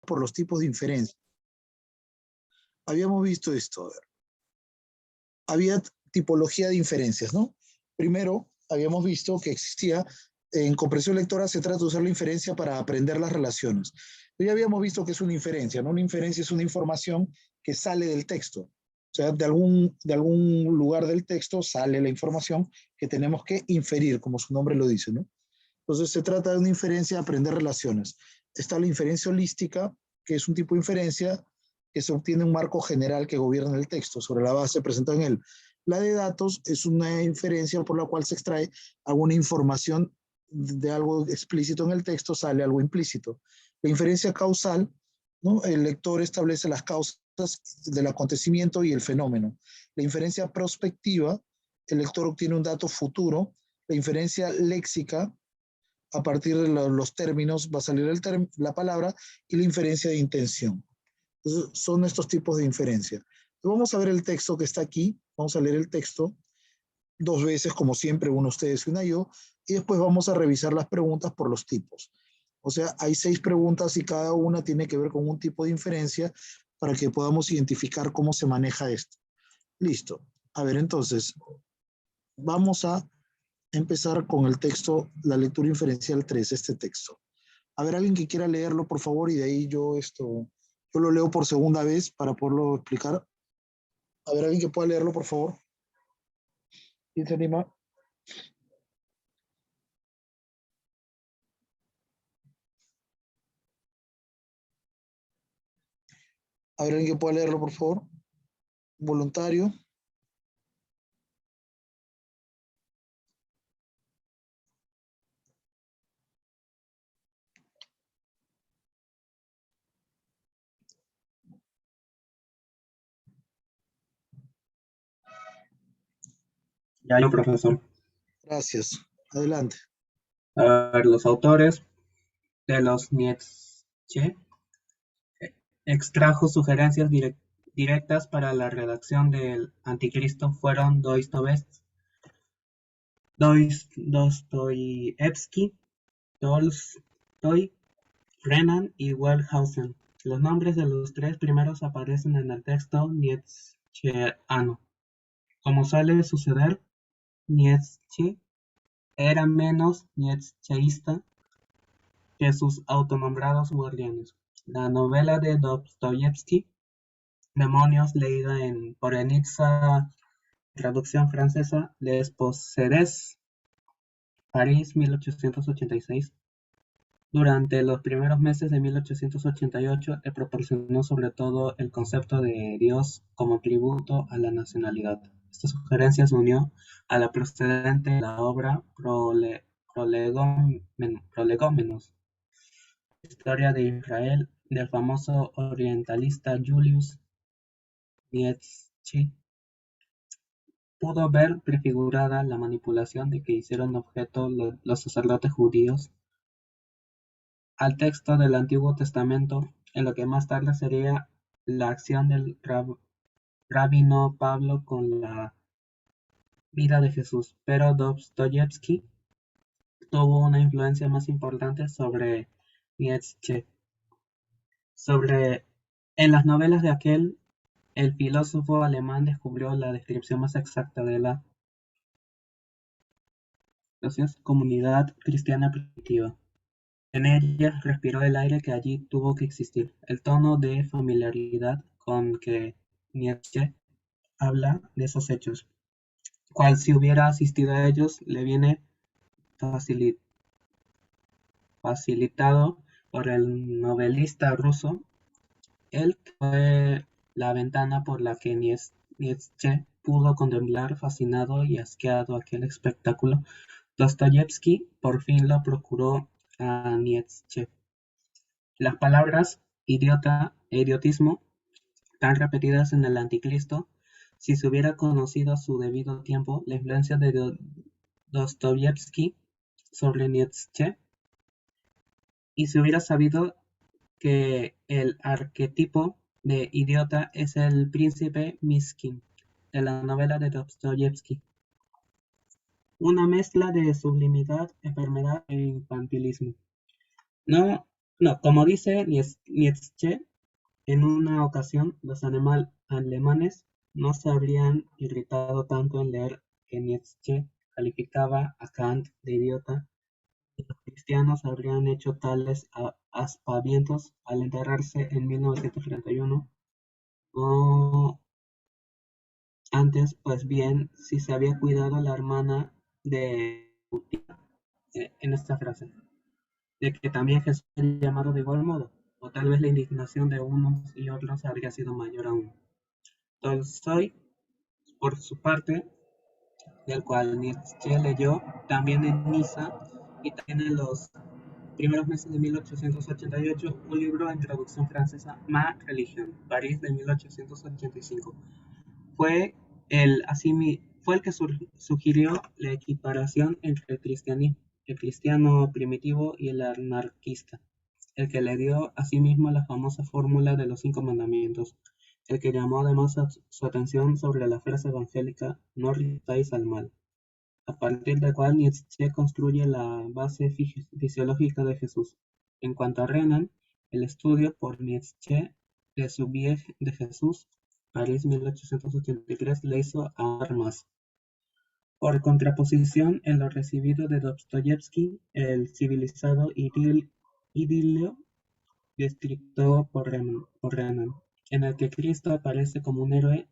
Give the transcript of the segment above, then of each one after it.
por los tipos de inferencia. Habíamos visto esto, a ver. Había tipología de inferencias, ¿no? Primero, habíamos visto que existía, en comprensión lectora se trata de usar la inferencia para aprender las relaciones. Pero ya habíamos visto que es una inferencia, ¿no? Una inferencia es una información que sale del texto. O sea, de algún lugar del texto sale la información que tenemos que inferir, como su nombre lo dice, ¿no? Entonces se trata de una inferencia de aprender relaciones. Está la inferencia holística, que es un tipo de inferencia que se obtiene un marco general que gobierna el texto sobre la base presentada en él. La de datos es una inferencia por la cual se extrae alguna información de algo explícito en el texto, sale algo implícito. La inferencia causal, ¿no? El lector establece las causas del acontecimiento y el fenómeno. La inferencia prospectiva, el lector obtiene un dato futuro. La inferencia léxica, a partir de los términos va a salir la palabra, y la inferencia de intención. Entonces, son estos tipos de inferencia. Vamos a ver el texto que está aquí, vamos a leer el texto 2 veces, como siempre, uno ustedes y una yo, y después vamos a revisar las preguntas por los tipos. O sea, hay 6 preguntas y cada una tiene que ver con un tipo de inferencia para que podamos identificar cómo se maneja esto. Listo. A ver, entonces, vamos a empezar con el texto, la lectura inferencial 3, este texto. A ver, alguien que quiera leerlo, por favor, y de ahí yo lo leo por segunda vez para poderlo explicar. A ver, alguien que pueda leerlo, por favor. ¿Quién se anima? A ver, alguien que pueda leerlo, por favor. Voluntario. Ya yo, profesor. Gracias. Adelante. A ver, los autores de los Nietzsche extrajo sugerencias directas para la redacción del Anticristo fueron Dostoyevsky, Tolstoy, Renan y Wellhausen. Los nombres de los 3 primeros aparecen en el texto nietzscheano. Como suele suceder, Nietzsche era menos nietzscheísta que sus autonombrados guardianes. La novela de Dostoyevsky, Demonios, leída por Enitza, traducción francesa, Les Possédés, París, 1886. Durante los primeros meses de 1888, proporcionó sobre todo el concepto de Dios como tributo a la nacionalidad. Esta sugerencia se unió a la procedente de la obra Prolegómenos, Historia de Israel, del famoso orientalista Julius Nietzsche. Pudo ver prefigurada la manipulación de que hicieron objeto los sacerdotes judíos al texto del Antiguo Testamento, en lo que más tarde sería la acción del rabino Pablo con la vida de Jesús. Pero Dostoyevsky tuvo una influencia más importante sobre Nietzsche. En las novelas de aquel, el filósofo alemán descubrió la descripción más exacta de la comunidad cristiana primitiva. En ella respiró el aire que allí tuvo que existir, el tono de familiaridad con que Nietzsche habla de esos hechos, cual si hubiera asistido a ellos le viene facilitado por el novelista ruso. Él fue la ventana por la que Nietzsche pudo contemplar fascinado y asqueado aquel espectáculo. Dostoyevsky por fin lo procuró a Nietzsche. Las palabras idiota e idiotismo, tan repetidas en el Anticristo, si se hubiera conocido a su debido tiempo la influencia de Dostoyevsky sobre Nietzsche, y se hubiera sabido que el arquetipo de idiota es el príncipe Miskin de la novela de Dostoyevsky. Una mezcla de sublimidad, enfermedad e infantilismo. No No, como dice Nietzsche, en una ocasión los alemanes no se habrían irritado tanto en leer que Nietzsche calificaba a Kant de idiota, y los cristianos habrían hecho tales aspavientos al enterrarse en 1931, o antes, pues bien, si se había cuidado la hermana de en esta frase, de que también Jesús era llamado de igual modo, o tal vez la indignación de unos y otros habría sido mayor aún. Tolstoy, por su parte, del cual Nietzsche leyó también en Niza y también en los primeros meses de 1888, un libro en traducción francesa, Ma Religion, París de 1885. Fue fue el que sugirió la equiparación entre el cristiano primitivo y el anarquista, el que le dio asimismo la famosa fórmula de los 5 mandamientos, el que llamó además su atención sobre la frase evangélica "no resistáis al mal", a partir del cual Nietzsche construye la base fisiológica de Jesús. En cuanto a Renan, el estudio por Nietzsche de su viaje de Jesús, París 1883, le hizo amar más. Por contraposición, en lo recibido de Dostoyevsky, el civilizado idilio descrito por Renan, en el que Cristo aparece como un héroe,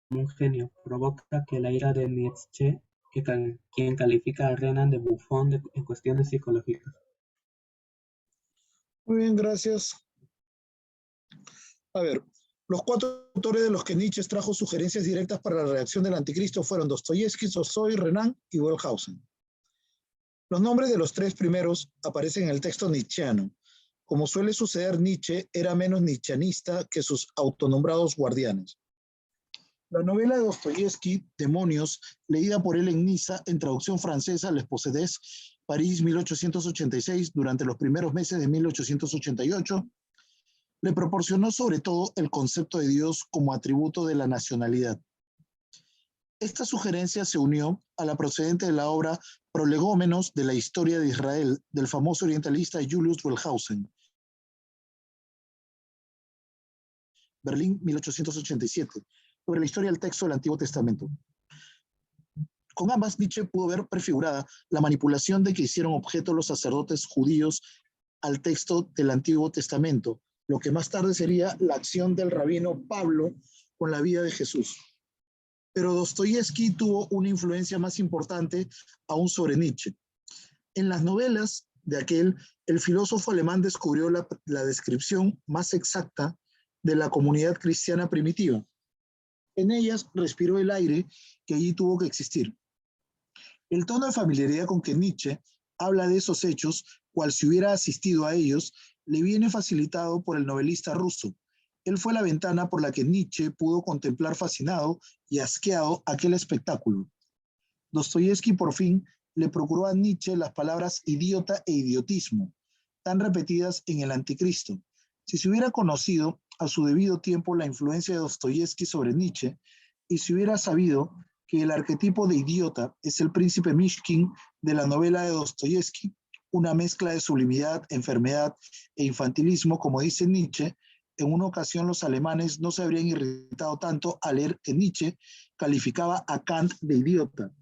como un genio, provoca que la ira de Nietzsche, quien califica a Renan de bufón en cuestiones psicológicas. Muy bien, gracias. A ver, los 4 autores de los que Nietzsche extrajo sugerencias directas para la redacción del Anticristo fueron Dostoyevsky, Tolstói, Renan y Wellhausen. Los nombres de los 3 primeros aparecen en el texto nietzscheano. Como suele suceder, Nietzsche era menos nietzscheanista que sus autonombrados guardianes. La novela de Dostoyevsky, Demonios, leída por él en Niza en traducción francesa, Les Possédés, París 1886, durante los primeros meses de 1888, le proporcionó sobre todo el concepto de Dios como atributo de la nacionalidad. Esta sugerencia se unió a la procedente de la obra Prolegómenos de la historia de Israel del famoso orientalista Julius Wellhausen, Berlín 1887, sobre la historia del texto del Antiguo Testamento. Con ambas, Nietzsche pudo ver prefigurada la manipulación de que hicieron objeto los sacerdotes judíos al texto del Antiguo Testamento, lo que más tarde sería la acción del rabino Pablo con la vida de Jesús. Pero Dostoyevsky tuvo una influencia más importante aún sobre Nietzsche. En las novelas de aquel, el filósofo alemán descubrió la descripción más exacta de la comunidad cristiana primitiva. En ellas respiró el aire que allí tuvo que existir. El tono de familiaridad con que Nietzsche habla de esos hechos, cual si hubiera asistido a ellos, le viene facilitado por el novelista ruso. Él fue la ventana por la que Nietzsche pudo contemplar fascinado y asqueado aquel espectáculo. Dostoyevsky por fin le procuró a Nietzsche las palabras idiota e idiotismo, tan repetidas en el Anticristo. Si se hubiera conocido a su debido tiempo la influencia de Dostoyevsky sobre Nietzsche, y si hubiera sabido que el arquetipo de idiota es el príncipe Mishkin de la novela de Dostoyevsky, una mezcla de sublimidad, enfermedad e infantilismo, como dice Nietzsche, en una ocasión los alemanes no se habrían irritado tanto al leer que Nietzsche calificaba a Kant de idiota.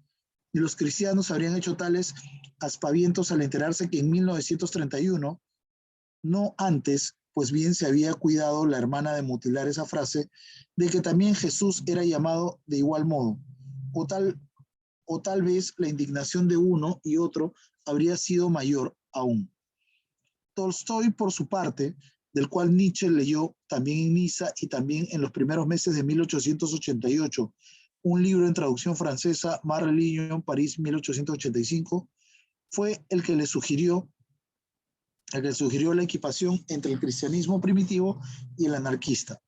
Y los cristianos habrían hecho tales aspavientos al enterarse que en 1931, no antes, pues bien se había cuidado la hermana de mutilar esa frase, de que también Jesús era llamado de igual modo, o tal vez la indignación de uno y otro habría sido mayor aún. Tolstói, por su parte, del cual Nietzsche leyó también en Niza y también en los primeros meses de 1888, un libro en traducción francesa, Ma Religion, París 1885, fue el que le sugirió la equipación entre el cristianismo primitivo y el anarquista,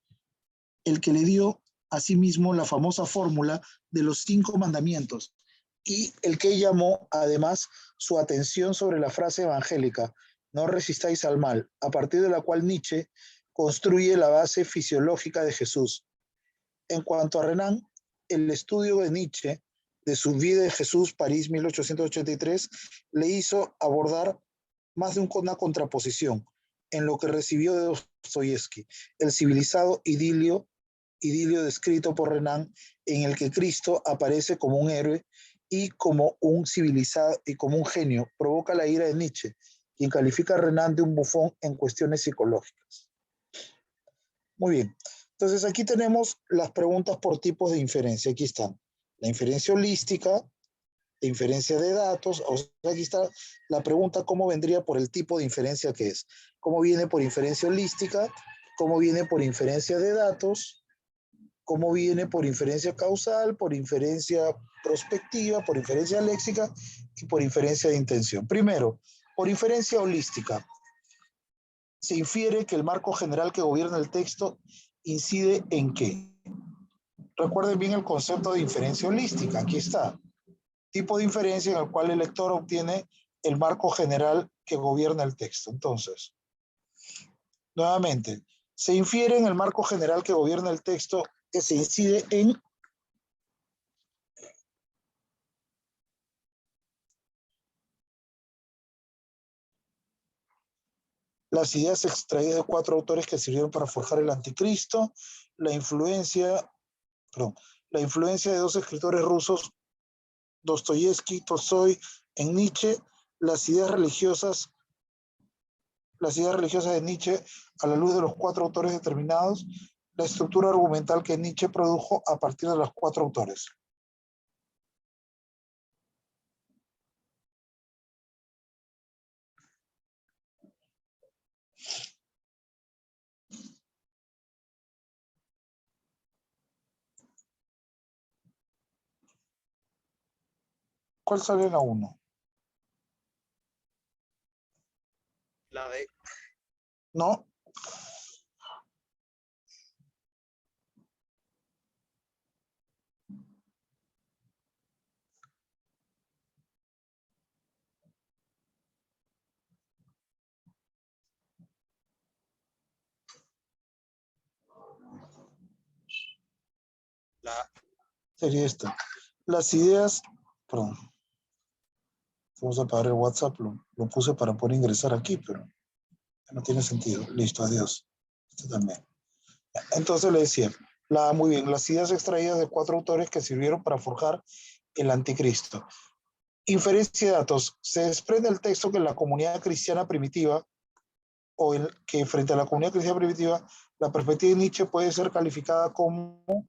el que le dio asimismo la famosa fórmula de los 5 mandamientos y el que llamó además su atención sobre la frase evangélica, no resistáis al mal, a partir de la cual Nietzsche construye la base fisiológica de Jesús. En cuanto a Renan, el estudio de Nietzsche de su vida de Jesús, París 1883, le hizo abordar más de una contraposición. en lo que recibió de Dostoyevsky, el civilizado idilio descrito por Renan, en el que Cristo aparece como un héroe y como un civilizado y como un genio, provoca la ira de Nietzsche, quien califica a Renan de un bufón en cuestiones psicológicas. Muy bien. Entonces aquí tenemos las preguntas por tipos de inferencia. Aquí están. La inferencia holística, la inferencia de datos. O sea, aquí está la pregunta cómo vendría por el tipo de inferencia que es. Cómo viene por inferencia holística, cómo viene por inferencia de datos, cómo viene por inferencia causal, por inferencia prospectiva, por inferencia léxica y por inferencia de intención. Primero, por inferencia holística. Se infiere que el marco general que gobierna el texto incide en qué. Recuerden bien el concepto de inferencia holística. Aquí está. Tipo de inferencia en el cual el lector obtiene el marco general que gobierna el texto. Entonces, nuevamente, se infiere en el marco general que gobierna el texto que se incide en las ideas extraídas de 4 autores que sirvieron para forjar el anticristo, la influencia de 2 escritores rusos, Dostoyevsky, Tolstoy, en Nietzsche, las ideas religiosas de Nietzsche a la luz de los 4 autores determinados, la estructura argumental que Nietzsche produjo a partir de los 4 autores. ¿Cuál sale en la 1? La D. No. La Sería esta. Las ideas, perdón, vamos a apagar el WhatsApp, lo puse para poder ingresar aquí, pero no tiene sentido. Listo, adiós. Este también. Entonces le decía, muy bien, las ideas extraídas de 4 autores que sirvieron para forjar el anticristo. Inferencia de datos. Se desprende el texto que la comunidad cristiana primitiva, que frente a la comunidad cristiana primitiva, la perspectiva de Nietzsche puede ser calificada como una.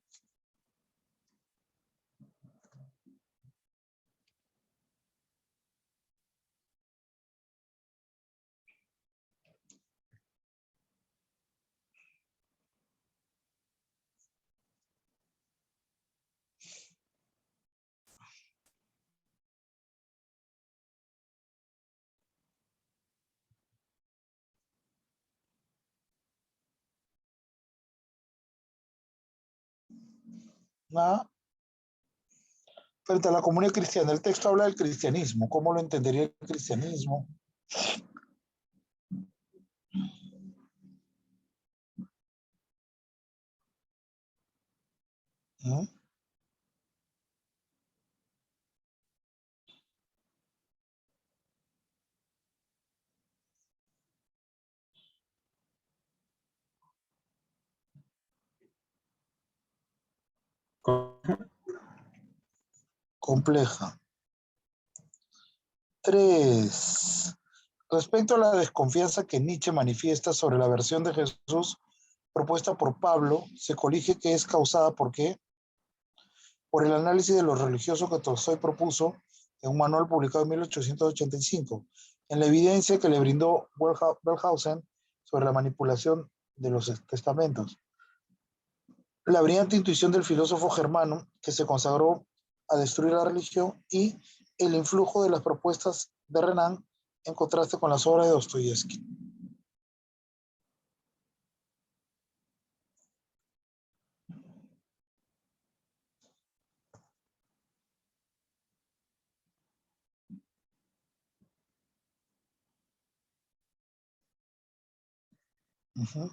Frente a la comunidad cristiana, el texto habla del cristianismo. ¿Cómo lo entendería el cristianismo? ¿Mm? Compleja. 3. Respecto a la desconfianza que Nietzsche manifiesta sobre la versión de Jesús propuesta por Pablo, se colige que es causada ¿por qué? Por el análisis de lo religioso que Tolstoy propuso en un manual publicado en 1885, en la evidencia que le brindó Wellhausen sobre la manipulación de los testamentos. La brillante intuición del filósofo germano que se consagró a destruir la religión y el influjo de las propuestas de Renan en contraste con las obras de Dostoyevsky. Uh-huh.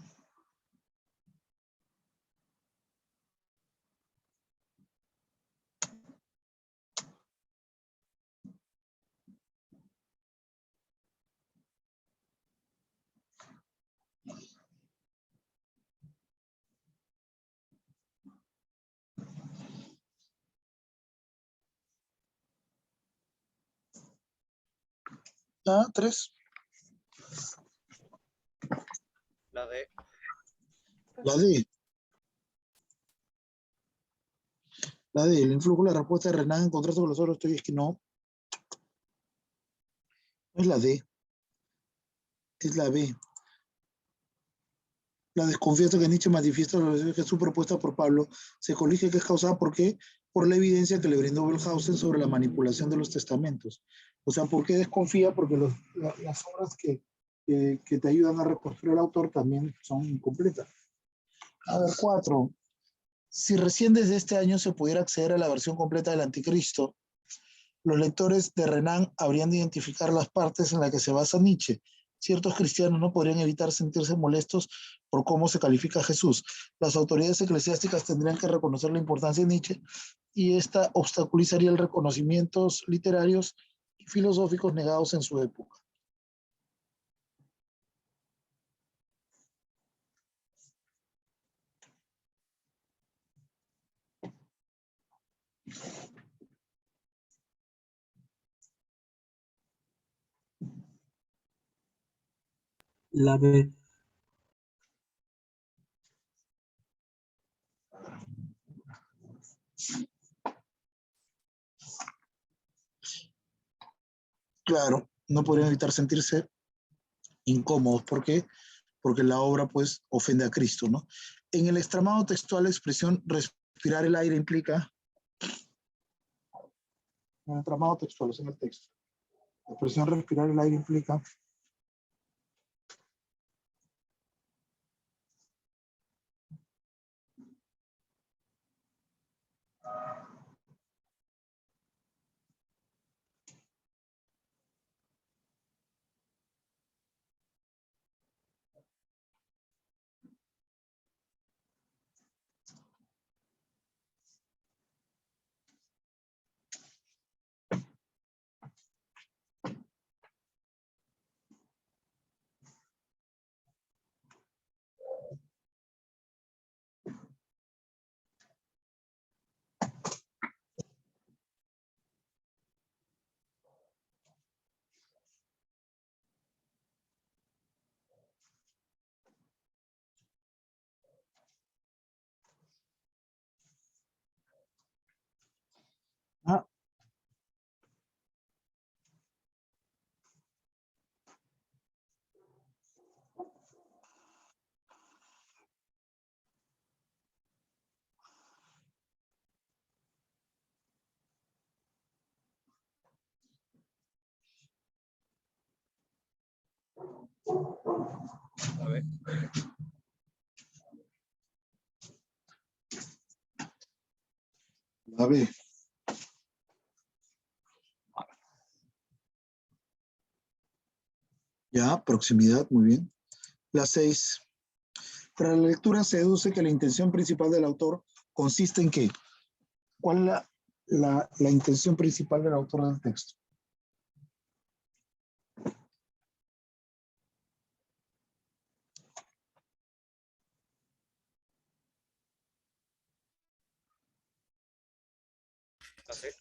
Ah, 3. La D. La D. La D. El influjo de la respuesta de Renan en contraste con los otros estudios es que no. No es la D. Es la B. La desconfianza que Nietzsche manifiesta que su propuesta por Pablo se colige que es causada ¿por qué? Por la evidencia que le brindó Wellhausen sobre la manipulación de los testamentos. O sea, ¿por qué desconfía? Porque las obras que te ayudan a reconstruir el autor también son incompletas. A ver, 4. Si recién desde este año se pudiera acceder a la versión completa del Anticristo, los lectores de Renan habrían de identificar las partes en las que se basa Nietzsche. Ciertos cristianos no podrían evitar sentirse molestos por cómo se califica a Jesús. Las autoridades eclesiásticas tendrían que reconocer la importancia de Nietzsche y esta obstaculizaría el reconocimientos literarios y filosóficos negados en su época. La B. Claro, no podrían evitar sentirse incómodos. ¿Por qué? Porque la obra pues ofende a Cristo, ¿no? En el extramado textual la expresión respirar el aire implica, en el entramado textual, en el texto, la expresión respirar el aire implica ah, La B. la B. Ya, proximidad, muy bien. La 6. Para la lectura se deduce que la intención principal del autor consiste en qué. ¿Cuál es la intención principal del autor del texto? La C.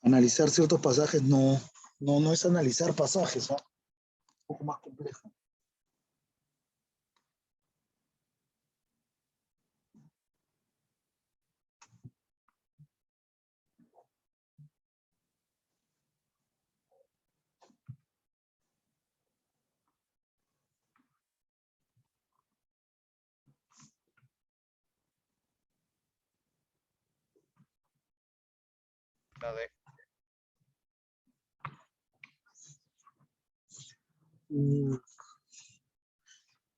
Analizar ciertos pasajes no es analizar pasajes, ¿eh? Un poco más complejo. La D.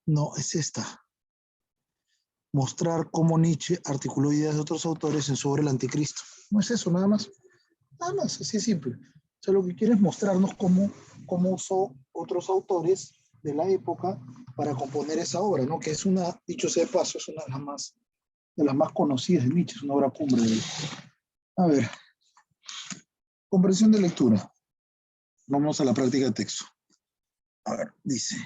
No, es esta. Mostrar cómo Nietzsche articuló ideas de otros autores en su obra El Anticristo. No es eso, nada más. Nada más, así es simple. O sea, lo que quiere es mostrarnos cómo usó otros autores de la época para componer esa obra, ¿no? Que es una, dicho sea de paso, es una de las más conocidas de Nietzsche, es una obra cumbre de él. A ver, comprensión de lectura. Vamos a la práctica de texto. A ver, dice,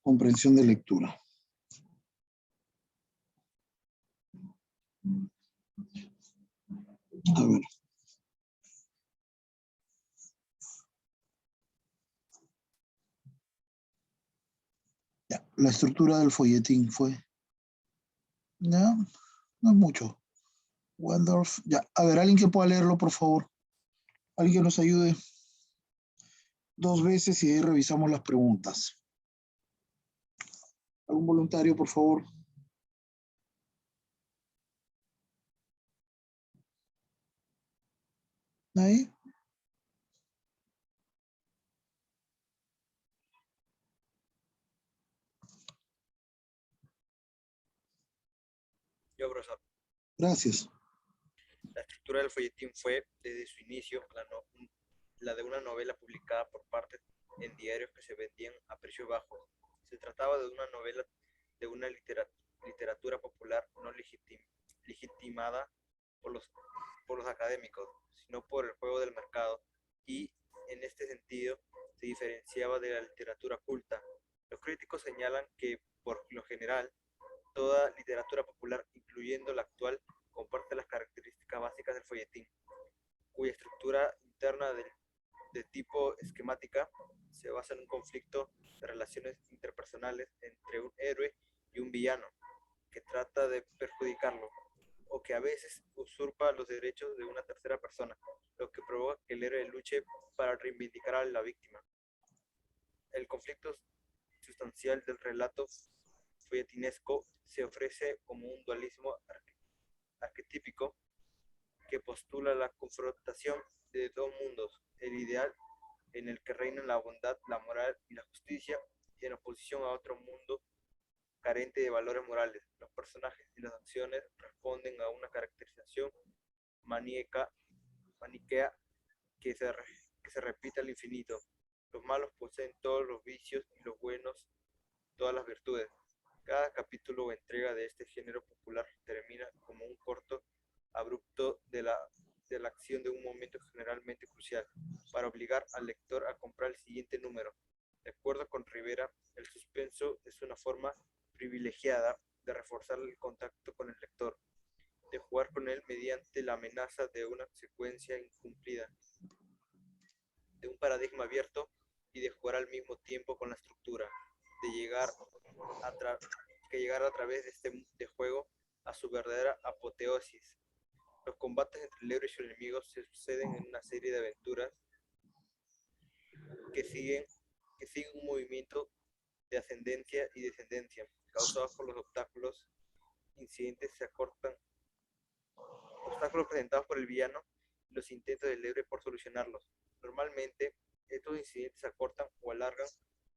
comprensión de lectura. A ver. Ya, la estructura del folletín fue. Ya, no es mucho. Waldorf, ya. A ver, alguien que pueda leerlo, por favor. Alguien que nos ayude 2 veces y ahí revisamos las preguntas. ¿Algún voluntario, por favor? ¿Ahí? Yo, profesor. Gracias. La estructura del folletín fue, desde su inicio, la de una novela publicada por partes en diarios que se vendían a precios bajos. Se trataba de una novela de una literatura popular no legitimada por los académicos, sino por el juego del mercado, y en este sentido se diferenciaba de la literatura culta. Los críticos señalan que, por lo general, toda literatura popular, incluyendo la actual, comparte las características básicas del folletín, cuya estructura interna de tipo esquemática se basa en un conflicto de relaciones interpersonales entre un héroe y un villano que trata de perjudicarlo, o que a veces usurpa los derechos de una tercera persona, lo que provoca que el héroe luche para reivindicar a la víctima. El conflicto sustancial del relato folletinesco se ofrece como un dualismo arquetípico que postula la confrontación de dos mundos: el ideal, en el que reinan la bondad, la moral y la justicia, y en oposición a otro mundo carente de valores morales. Los personajes y las acciones responden a una caracterización maniquea que se repite al infinito. Los malos poseen todos los vicios y los buenos todas las virtudes. Cada capítulo o entrega de este género popular termina como un corto abrupto de la acción de un momento generalmente crucial, para obligar al lector a comprar el siguiente número. De acuerdo con Rivera, el suspenso es una forma privilegiada de reforzar el contacto con el lector, de jugar con él mediante la amenaza de una secuencia incumplida, de un paradigma abierto, y de jugar al mismo tiempo con la estructura, de llegar a través de este juego a su verdadera apoteosis. Los combates entre el héroe y su enemigo se suceden en una serie de aventuras que siguen un movimiento de ascendencia y descendencia, causados por los obstáculos presentados por el villano y los intentos del héroe por solucionarlos. Normalmente, estos incidentes se acortan o alargan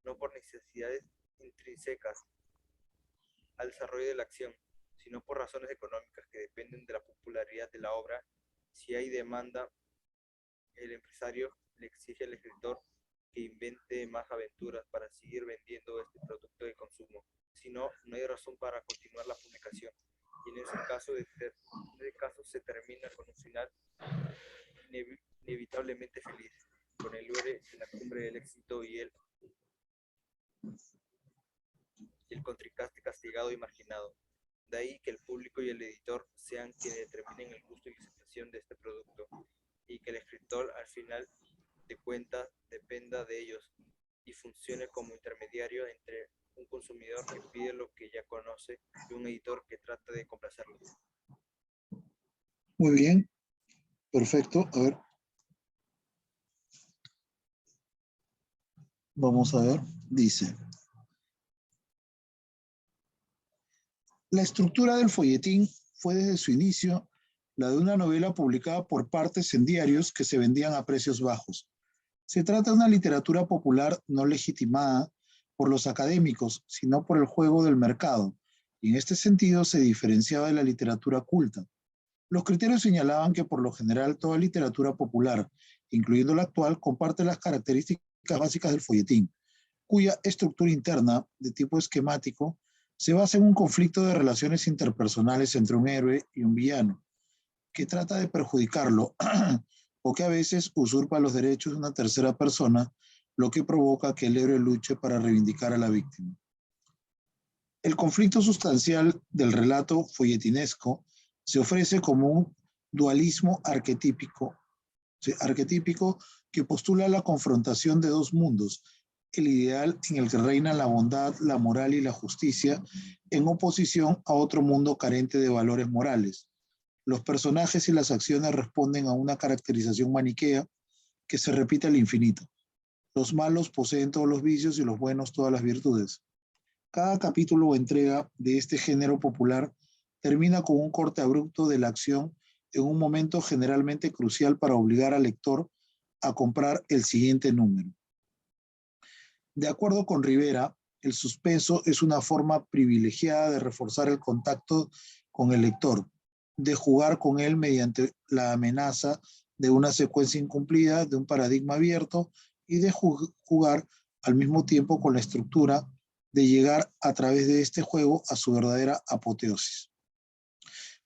no por necesidades intrínsecas al desarrollo de la acción, sino por razones económicas que dependen de la popularidad de la obra. Si hay demanda, el empresario le exige al escritor que invente más aventuras para seguir vendiendo este producto de consumo. Si no, no hay razón para continuar la publicación. Y en ese caso se termina con un final inevitablemente feliz, con el héroe en la cumbre del éxito y el contrincante castigado y marginado. De ahí que el público y el editor sean quienes determinen el gusto y la aceptación de este producto, y que el escritor, al final de cuentas, dependa de ellos y funcione como intermediario entre un consumidor que pide lo que ya conoce y un editor que trata de complacerlo. Muy bien. Perfecto. A ver. Vamos a ver. Dice. La estructura del folletín fue desde su inicio la de una novela publicada por partes en diarios que se vendían a precios bajos. Se trata de una literatura popular no legitimada por los académicos, sino por el juego del mercado, y en este sentido se diferenciaba de la literatura culta. Los criterios señalaban que por lo general toda literatura popular, incluyendo la actual, comparte las características básicas del folletín, cuya estructura interna, de tipo esquemático, se basa en un conflicto de relaciones interpersonales entre un héroe y un villano, que trata de perjudicarlo o que a veces usurpa los derechos de una tercera persona, lo que provoca que el héroe luche para reivindicar a la víctima. El conflicto sustancial del relato folletinesco Se ofrece como un dualismo arquetípico, ¿sí? Arquetípico que postula la confrontación de dos mundos, el ideal en el que reina la bondad, la moral y la justicia, en oposición a otro mundo carente de valores morales. Los personajes y las acciones responden a una caracterización maniquea que se repite al infinito. Los malos poseen todos los vicios y los buenos todas las virtudes. Cada capítulo o entrega de este género popular termina con un corte abrupto de la acción en un momento generalmente crucial para obligar al lector a comprar el siguiente número. De acuerdo con Rivera, el suspenso es una forma privilegiada de reforzar el contacto con el lector, de jugar con él mediante la amenaza de una secuencia incumplida, de un paradigma abierto y de jugar al mismo tiempo con la estructura de llegar a través de este juego a su verdadera apoteosis.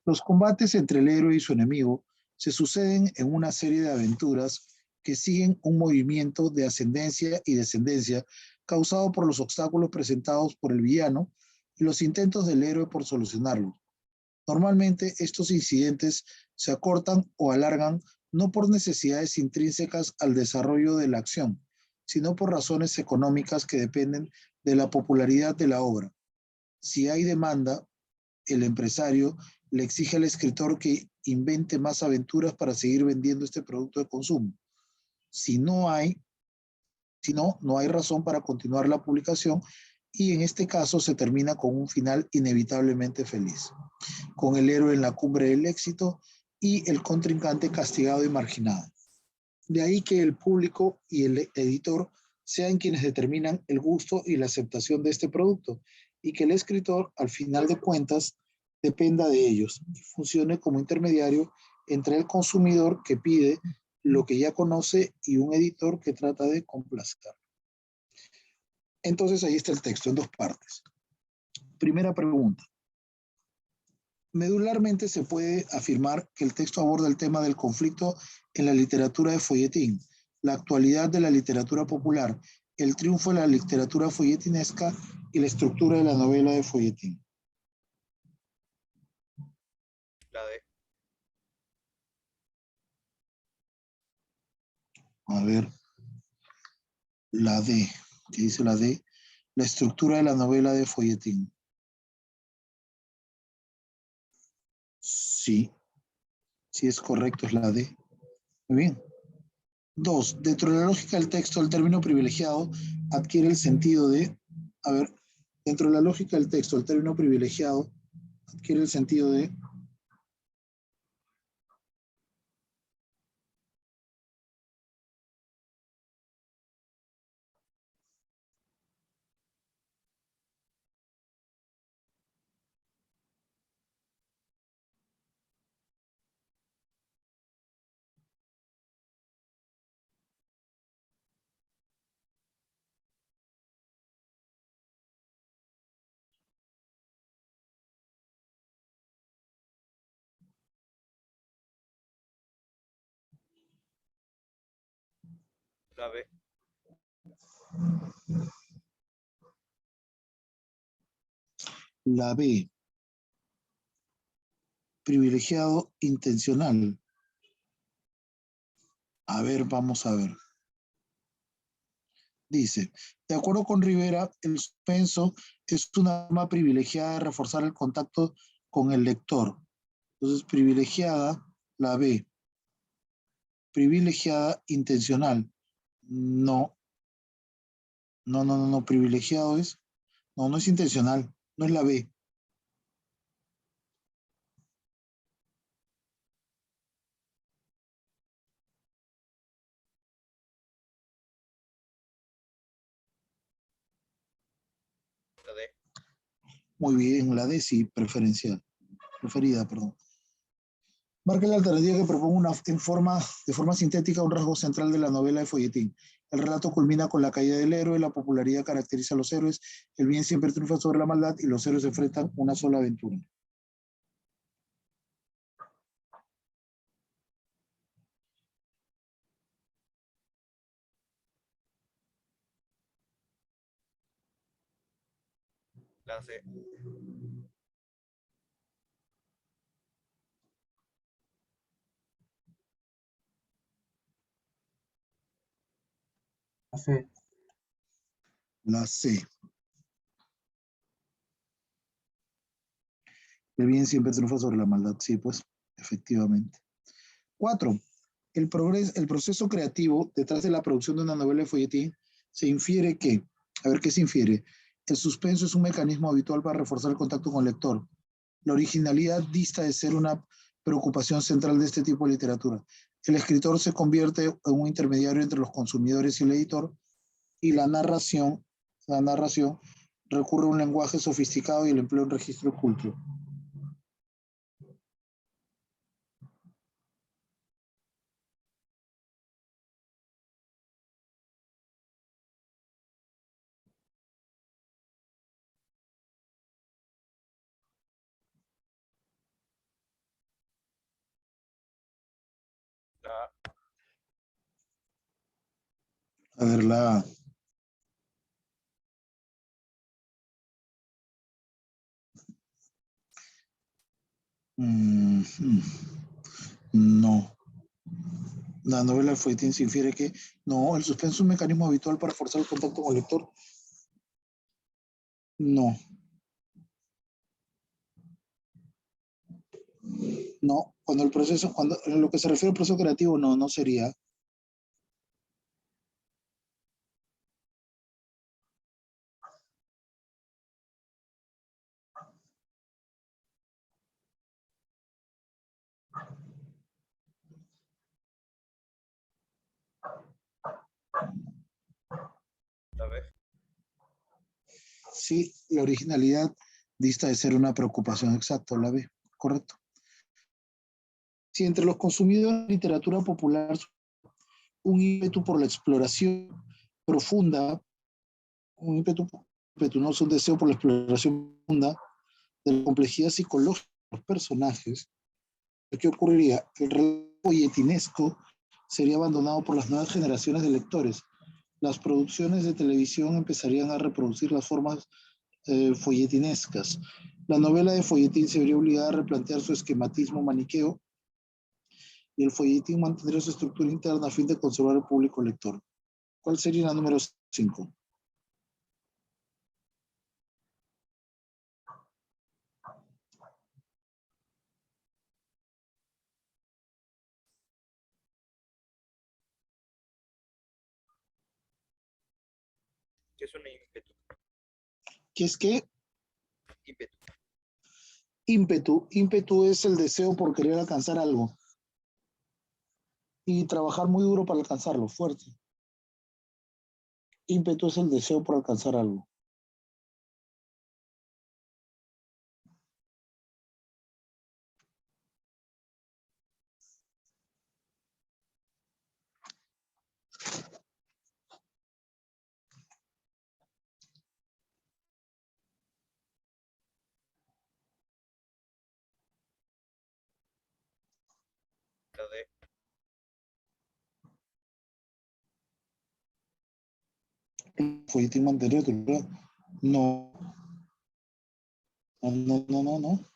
Los combates entre el héroe y su enemigo se suceden en una serie de aventuras que siguen un movimiento de ascendencia y descendencia causado por los obstáculos presentados por el villano y los intentos del héroe por solucionarlos. Normalmente estos incidentes se acortan o alargan no por necesidades intrínsecas al desarrollo de la acción, sino por razones económicas que dependen de la popularidad de la obra. Si hay demanda, el empresario le exige al escritor que invente más aventuras para seguir vendiendo este producto de consumo. Si no hay, no hay razón para continuar la publicación y en este caso se termina con un final inevitablemente feliz, con el héroe en la cumbre del éxito y el contrincante castigado y marginado. De ahí que el público y el editor sean quienes determinan el gusto y la aceptación de este producto y que el escritor, al final de cuentas, dependa de ellos y funcione como intermediario entre el consumidor que pide lo que ya conoce y un editor que trata de complacer. Entonces ahí está el texto en dos partes. Primera pregunta. Medularmente se puede afirmar que el texto aborda el tema del conflicto en la literatura de folletín, la actualidad de la literatura popular, el triunfo de la literatura folletinesca y la estructura de la novela de folletín. La D. A ver, la D. ¿Qué dice la D? La estructura de la novela de folletín. Sí, sí es correcto, es la D. Muy bien. Dos, dentro de la lógica del texto, el término privilegiado adquiere el sentido de, a ver, dentro de la lógica del texto, el término privilegiado adquiere el sentido de, La B. la B, privilegiado intencional. A ver, vamos a ver. Dice, de acuerdo con Rivera, el suspenso es una forma privilegiada de reforzar el contacto con el lector. Entonces, privilegiada, la B. Privilegiada intencional. No, no, privilegiado es, no es intencional, no es la B. La D. Muy bien, la D sí, preferida, perdón. Marca la alternativa que propongo de forma sintética un rasgo central de la novela de folletín. El relato culmina con la caída del héroe, la popularidad caracteriza a los héroes, el bien siempre triunfa sobre la maldad y los héroes enfrentan una sola aventura. La C. La C. La C. El bien siempre triunfa sobre la maldad. Sí, pues, efectivamente. 4. El proceso creativo detrás de la producción de una novela de folletín se infiere que, a ver qué se infiere, el suspenso es un mecanismo habitual para reforzar el contacto con el lector. La originalidad dista de ser una preocupación central de este tipo de literatura. El escritor se convierte en un intermediario entre los consumidores y el editor, y la narración recurre a un lenguaje sofisticado y el empleo de un registro oculto. La A ver, la mm, no. La novela del folletín se infiere que no, el suspenso es un mecanismo habitual para forzar el contacto con el lector. No, no. Cuando en lo que se refiere al proceso creativo, no, no sería. B. Sí, la originalidad dista de ser una preocupación exacta, la B, correcto. Si entre los consumidores de literatura popular un ímpetu por la exploración profunda, un ímpetu no es un deseo por la exploración profunda de la complejidad psicológica de los personajes, ¿qué ocurriría? El relato folletinesco sería abandonado por las nuevas generaciones de lectores. Las producciones de televisión empezarían a reproducir las formas folletinescas. La novela de folletín se vería obligada a replantear su esquematismo maniqueo y el folletín mantendría su estructura interna a fin de conservar el público lector. ¿Cuál sería la número 5? ¿Qué es un ímpetu? ¿Qué es qué? Ímpetu. Ímpetu es el deseo por querer alcanzar algo y trabajar muy duro para alcanzarlo, fuerte. Ímpetu es el deseo por alcanzar algo. La D. El folletín anterior, no, no, no, no, no.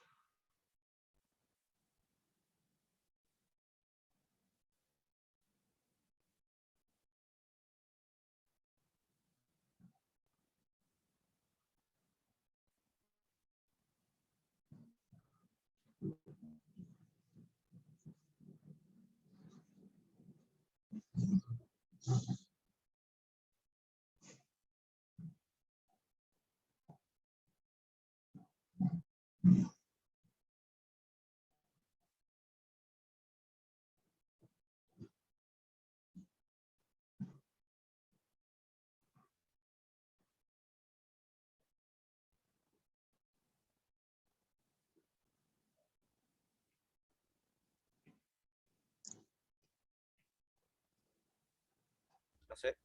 La C.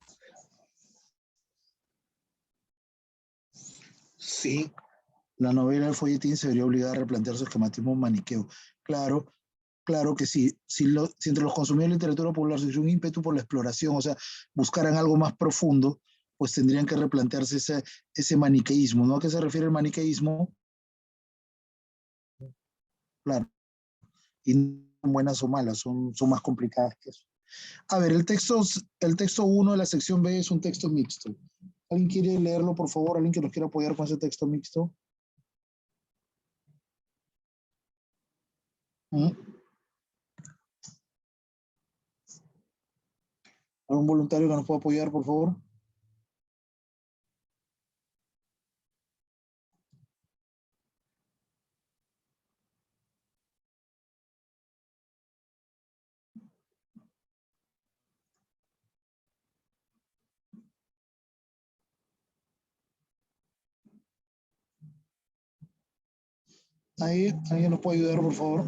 Sí, la novela del folletín se vería obligada a replantear su esquematismo maniqueo. Claro, claro que sí. Si entre los consumidores de literatura popular se hizo un ímpetu por la exploración, o sea, buscaran algo más profundo, pues tendrían que replantearse ese maniqueísmo, ¿no? ¿A qué se refiere el maniqueísmo? Claro, y no son buenas o malas, son más complicadas que eso. A ver, el texto 1 de la sección B es un texto mixto. ¿Alguien quiere leerlo, por favor? ¿Alguien que nos quiera apoyar con ese texto mixto? ¿Mm? ¿Algún voluntario que nos pueda apoyar, por favor? Ahí, ¿alguien nos puede ayudar, por favor?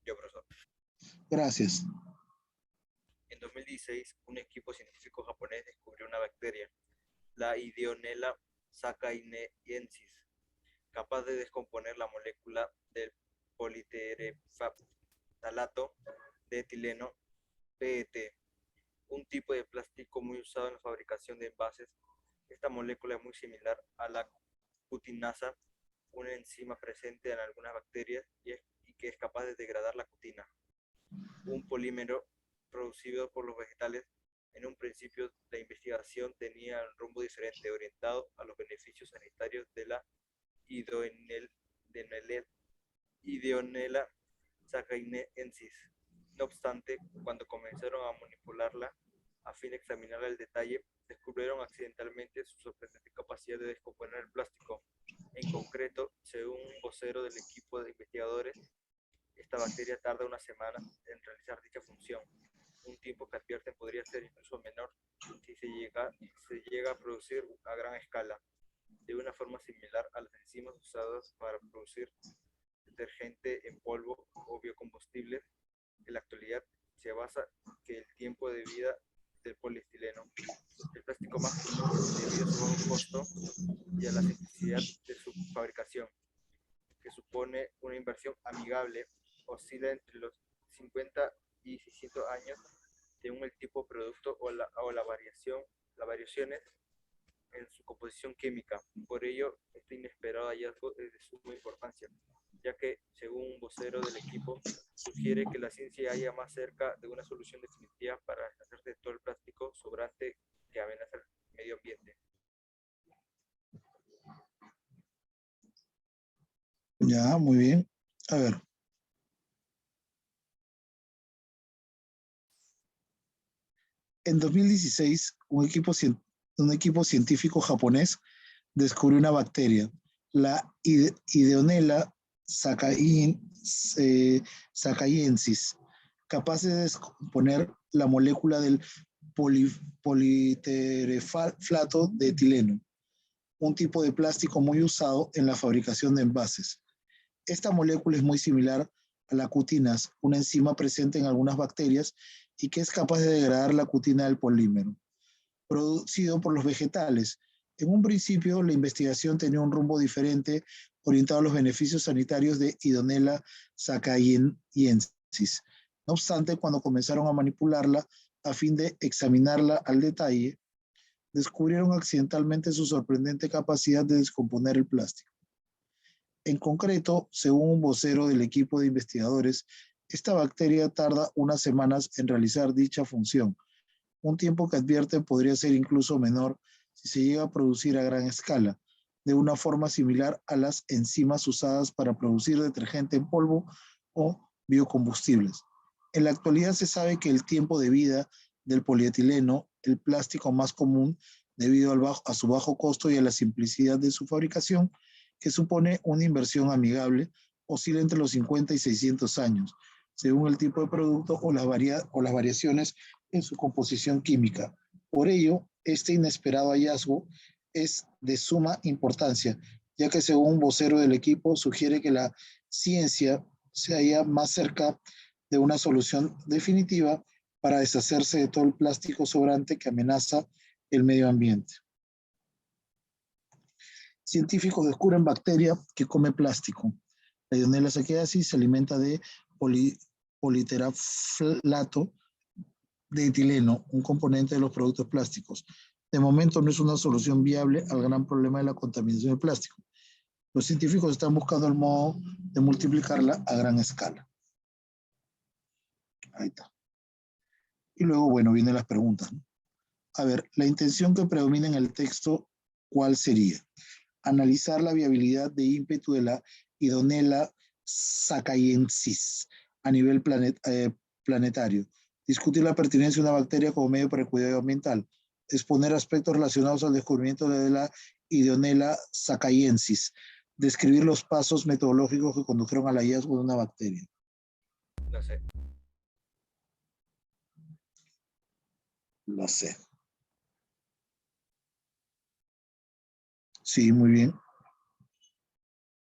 Yo, profesor. Gracias. En 2016, un equipo científico japonés descubrió una bacteria, la Ideonella sakaiensis, capaz de descomponer la molécula del politerefactalato de etileno, PET, un tipo de plástico muy usado en la fabricación de envases. Esta molécula es muy similar a la cutinasa, una enzima presente en algunas bacterias y que es capaz de degradar la cutina, un polímero producido por los vegetales. En un principio, la investigación tenía un rumbo diferente, orientado a los beneficios sanitarios de la Ideonella sakaiensis. No obstante, cuando comenzaron a manipularla a fin de examinarla al detalle, descubrieron accidentalmente su sorprendente capacidad de descomponer el plástico. En concreto, según un vocero del equipo de investigadores, esta bacteria tarda una semana en realizar dicha función, un tiempo que advierten podría ser incluso menor si se llega a producir a gran escala, de una forma similar a las enzimas usadas para producir detergente en polvo o biocombustibles. En la actualidad se basa que el tiempo de vida del poliestileno, el plástico más común debido a su bajo costo y a la simplicidad de su fabricación, que supone una inversión amigable, oscila entre los 50 y 600 años según el tipo de producto o las variaciones en su composición química. Por ello, este inesperado hallazgo es de suma importancia, ya que, según un vocero del equipo, sugiere que la ciencia haya más cerca de una solución definitiva para deshacerse de todo el plástico sobrante que amenaza el medio ambiente. Ya, muy bien. A ver. En 2016, un equipo científico japonés descubrió una bacteria, la Ideonella sakaiensis, capaz de descomponer la molécula del politerefactalato de etileno, un tipo de plástico muy usado en la fabricación de envases. Esta molécula es muy similar a la cutinas, una enzima presente en algunas bacterias y que es capaz de degradar la cutina del polímero, producido por los vegetales. En un principio, la investigación tenía un rumbo diferente, orientado a los beneficios sanitarios de Ideonella sakaiensis. No obstante, cuando comenzaron a manipularla a fin de examinarla al detalle, descubrieron accidentalmente su sorprendente capacidad de descomponer el plástico. En concreto, según un vocero del equipo de investigadores, esta bacteria tarda unas semanas en realizar dicha función, un tiempo que advierten podría ser incluso menor si se llega a producir a gran escala, de una forma similar a las enzimas usadas para producir detergente en polvo o biocombustibles. En la actualidad se sabe que el tiempo de vida del polietileno, el plástico más común debido a su bajo costo y a la simplicidad de su fabricación, que supone una inversión amigable, oscila entre los 50 y 600 años, según el tipo de producto o las variaciones en su composición química. Por ello, este inesperado hallazgo es de suma importancia, ya que según un vocero del equipo sugiere que la ciencia se halla más cerca de una solución definitiva para deshacerse de todo el plástico sobrante que amenaza el medio ambiente. Científicos descubren bacteria que come plástico. La Ideonella sakaiensis se alimenta de politerefactalato de etileno, un componente de los productos plásticos. De momento no es una solución viable al gran problema de la contaminación del plástico. Los científicos están buscando el modo de multiplicarla a gran escala. Ahí está. Y luego, bueno, vienen las preguntas, ¿no? A ver, la intención que predomina en el texto, ¿cuál sería? Analizar la viabilidad de ímpetu de la Idonela sacaiensis a nivel planetario. Discutir la pertinencia de una bacteria como medio para el cuidado ambiental. Exponer aspectos relacionados al descubrimiento de la Idonela sacaiensis. Describir los pasos metodológicos que condujeron al hallazgo de una bacteria. La C. La C. Sí, muy bien.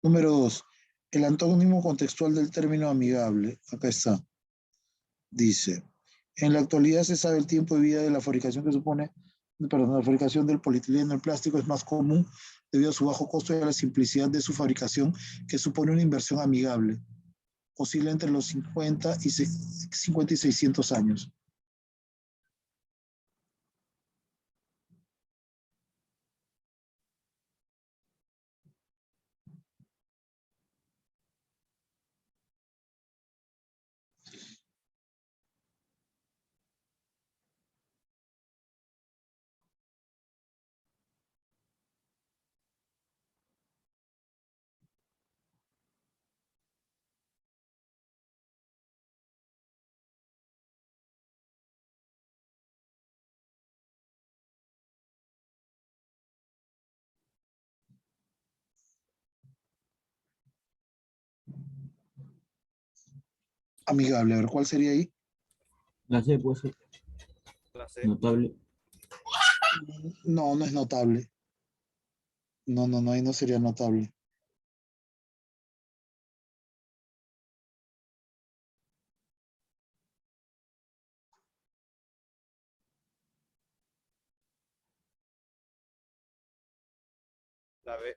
Número 2. El antónimo contextual del término amigable. Acá está. Dice, en la actualidad se sabe el tiempo de vida de la fabricación que supone, perdón, la fabricación del polietileno. El plástico es más común debido a su bajo costo y a la simplicidad de su fabricación, que supone una inversión amigable. Oscila entre los 50 y 600 años. Amigable, a ver, ¿cuál sería ahí? La C puede ser La C. notable. No, no es notable. No, ahí no sería notable. La B.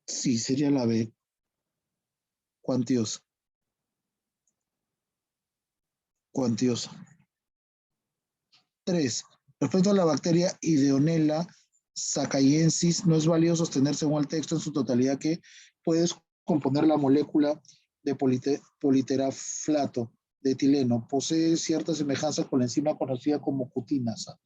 Sí, sería la B. Cuantiosa. Cuantiosa. 3. Respecto a la bacteria Ideonella sacaiensis, no es válido sostener según el texto en su totalidad que puedes componer la molécula de politeraflato de etileno. Posee cierta semejanza con la enzima conocida como cutinasa.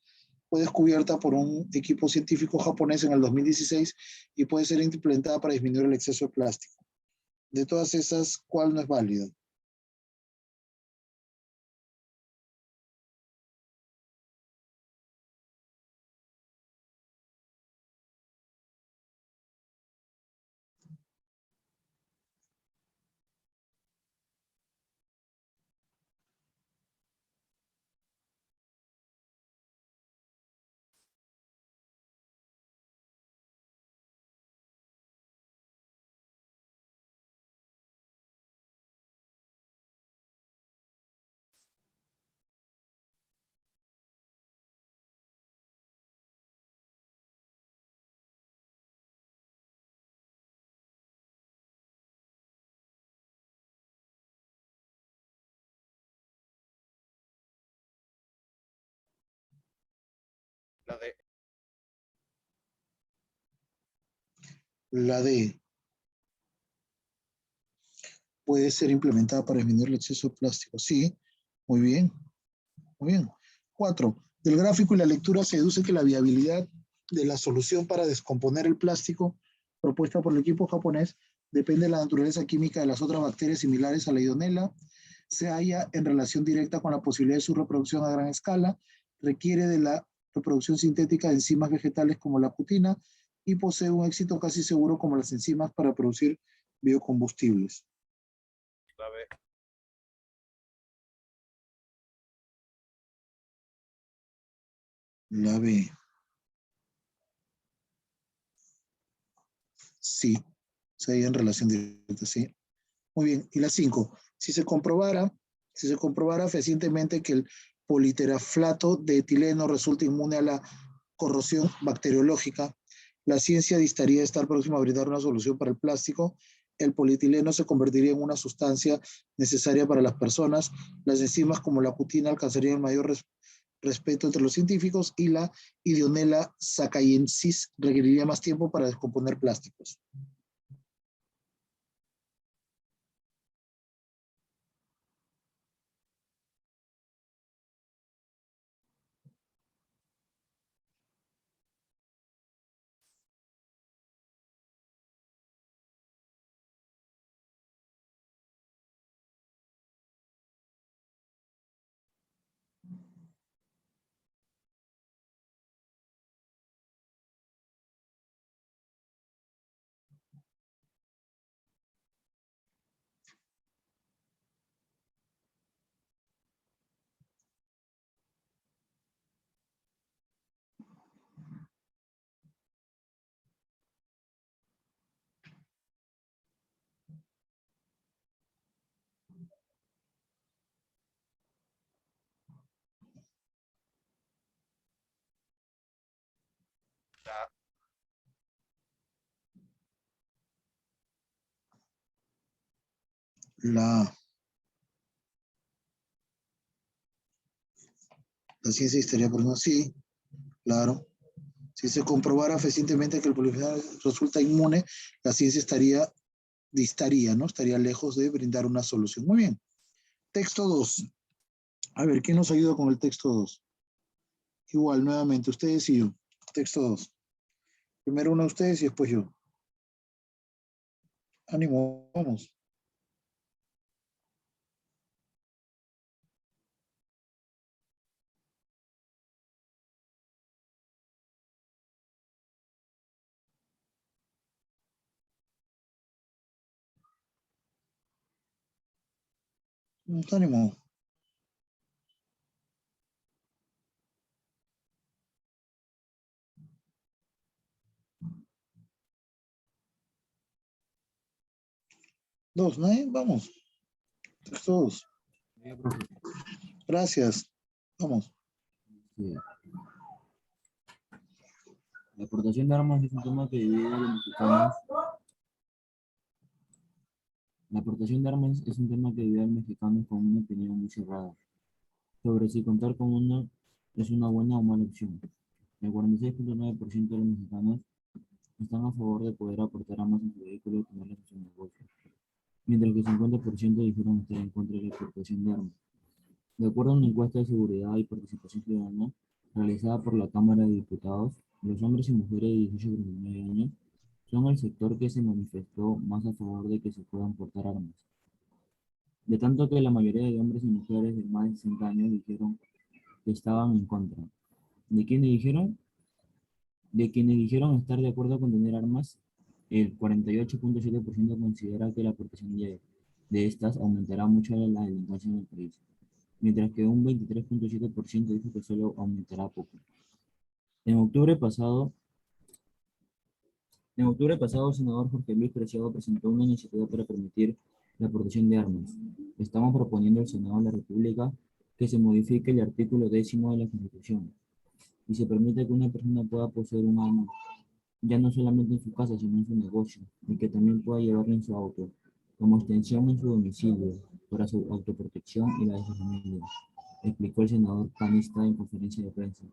Fue descubierta por un equipo científico japonés en el 2016 y puede ser implementada para disminuir el exceso de plástico. De todas esas, ¿cuál no es válida? La D. La D. Puede ser implementada para disminuir el exceso de plástico. Sí, muy bien, muy bien. 4. Del gráfico y la lectura se deduce que la viabilidad de la solución para descomponer el plástico propuesta por el equipo japonés depende de la naturaleza química de las otras bacterias similares a la Idonella, se halla en relación directa con la posibilidad de su reproducción a gran escala, requiere de la reproducción sintética de enzimas vegetales como la cutina y posee un éxito casi seguro como las enzimas para producir biocombustibles. La B. La B. Sí, se halla en relación directa, sí. Muy bien, y la 5. Si se comprobara fehacientemente que el politeraflato de etileno resulta inmune a la corrosión bacteriológica, la ciencia distaría de estar próxima a brindar una solución para el plástico. El polietileno se convertiría en una sustancia necesaria para las personas. Las enzimas como la cutina alcanzarían mayor respeto entre los científicos, y la Ideonella sakaiensis requeriría más tiempo para descomponer plásticos. La ciencia estaría por no, sí, claro. Si se comprobara fehacientemente que el polifenol resulta inmune, la ciencia distaría, ¿no? Estaría lejos de brindar una solución. Muy bien. Texto 2. A ver, ¿quién nos ayuda con el texto 2? Igual, nuevamente, ustedes y yo. Texto 2. Primero uno de ustedes y después yo. Ánimo, vamos. Ánimo. Dos, ¿no? Vamos. Texto 2. Ya, profe. Gracias. Vamos. Sí. La aportación de armas es un tema que divide a los mexicanos. La aportación de armas es un tema que divide a los mexicanos con una opinión muy cerrada sobre si contar con una es una buena o mala opción. El 46.9% de los mexicanos están a favor de poder aportar armas en su vehículo y tenerlas en su negocio, mientras que el 50% dijeron estar en contra de la aportación de armas. De acuerdo a una encuesta de seguridad y participación ciudadana realizada por la Cámara de Diputados, los hombres y mujeres de 18 a 39 años son el sector que se manifestó más a favor de que se puedan portar armas. De tanto que la mayoría de hombres y mujeres de más de 60 años dijeron que estaban en contra. ¿De quiénes dijeron? De quienes dijeron estar de acuerdo con tener armas, el 48.7% considera que la protección de estas aumentará mucho la delincuencia en el país, mientras que un 23.7% dijo que solo aumentará poco. En octubre pasado, el senador Jorge Luis Preciado presentó una iniciativa para permitir la aportación de armas. Estamos proponiendo al Senado de la República que se modifique el artículo 10º de la Constitución y se permita que una persona pueda poseer un arma, ya no solamente en su casa, sino en su negocio, y que también pueda llevarla en su auto, como extensión en su domicilio, para su autoprotección y la de su familia, explicó el senador panista en conferencia de prensa.